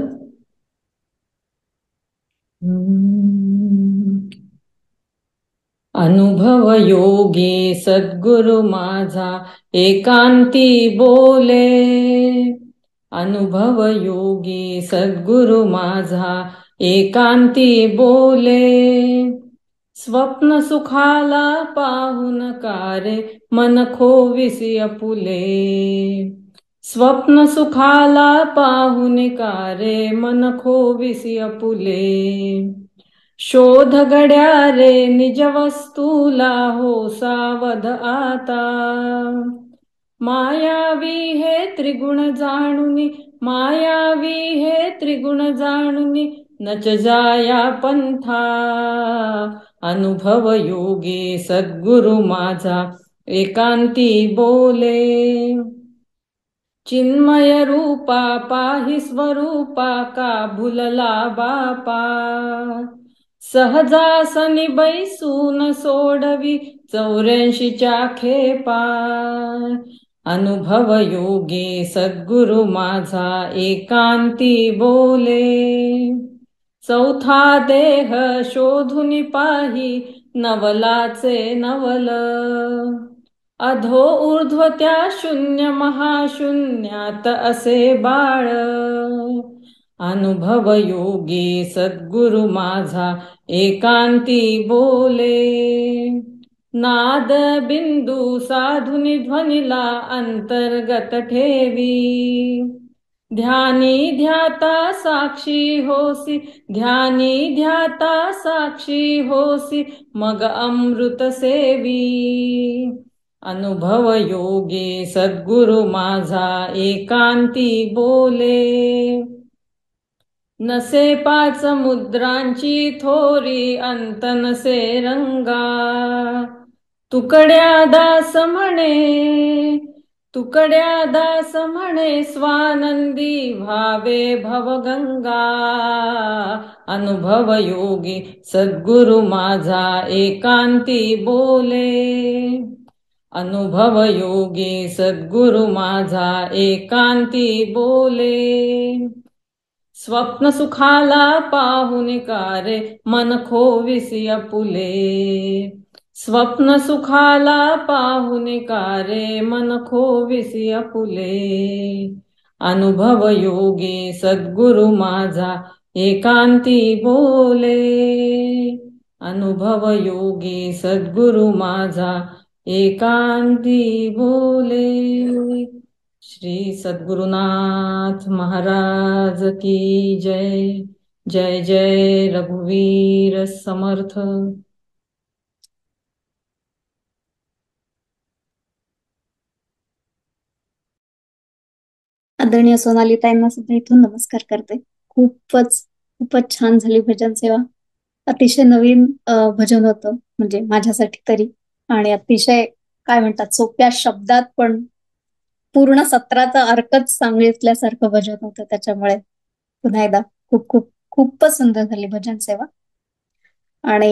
S5: अनुभव योगी सद्गुरु माझा एकांती बोले. अनुभव योगी सद्गुरु माझा एकांती बोले. स्वप्न सुखाला पाहून कारे मन खोविसी अपुले. स्वप्न सुखाला पाहून कारे मन खोविसी अपुले. शोध गड्या रे निज वस्तूला हो सावध आता. मायावी हे त्रिगुण जाणुनी, मायावी हे त्रिगुण जाणुनी नच जाया पंथा. अनुभव योगी सद्गुरु माझा एकांती बोले. चिन्मय रूपा पाहि स्वरूपा का भुलला बापा. सहजासनी बैसून सोडवी 84 खेपा. अनुभव योगी सद्गुरु माझा एकांती बोले. चौथा देह शोधुनी पाही नवलाचे नवल. अधो ऊर्ध्व त्या शून्य महाशून्यात असे बाळ. अनुभव योगी सद्गुरु माझा एकांती बोले. नाद बिंदू साधुनी ध्वनीला अंतर्गत ठेवी. ध्यानी ध्याता साक्षी होसी, ध्यानी ध्याता साक्षी होसी मग अमृत सेवी. अनुभव योगी सद्गुरु माझा एकांती बोले. नसे 5 मुद्रांची थोरी अंत नसे रंगा. तुकड्या दास म्हणे, तुकड्या दास म्हणे स्वानंदी भावे भवगंगा. अनुभव योगी सद्गुरु माझा एकांती बोले. अनुभव योगी सद्गुरु माझा एकांती बोले. स्वप्न सुखाला पाहुन कारे मन खोविसी अपुले. स्वप्न सुखाला पाहुन कारे मन खोविसी अपुले. अनुभव योगी सद्गुरु माझा एकांती बोले. अनुभव योगी सद्गुरु माझा एकांती बोले. श्री सद्गुरुनाथ महाराज की जय. जय जय रघुवीर समर्थ.
S2: आदरणीय सोनालीताईंना सुद्धा इथून नमस्कार करते. खूपच छान झाली भजन सेवा. अतिशय नवीन भजन होतं, म्हणजे माझ्यासाठी तरी, आणि अतिशय काय म्हणतात सोप्या शब्दात पण पूर्ण सत्राचा अर्कच सांगितल्यासारखं भजन होतं. त्याच्यामुळे पुन्हा एकदा खूप खूपच सुंदर झाली भजन सेवा. आणि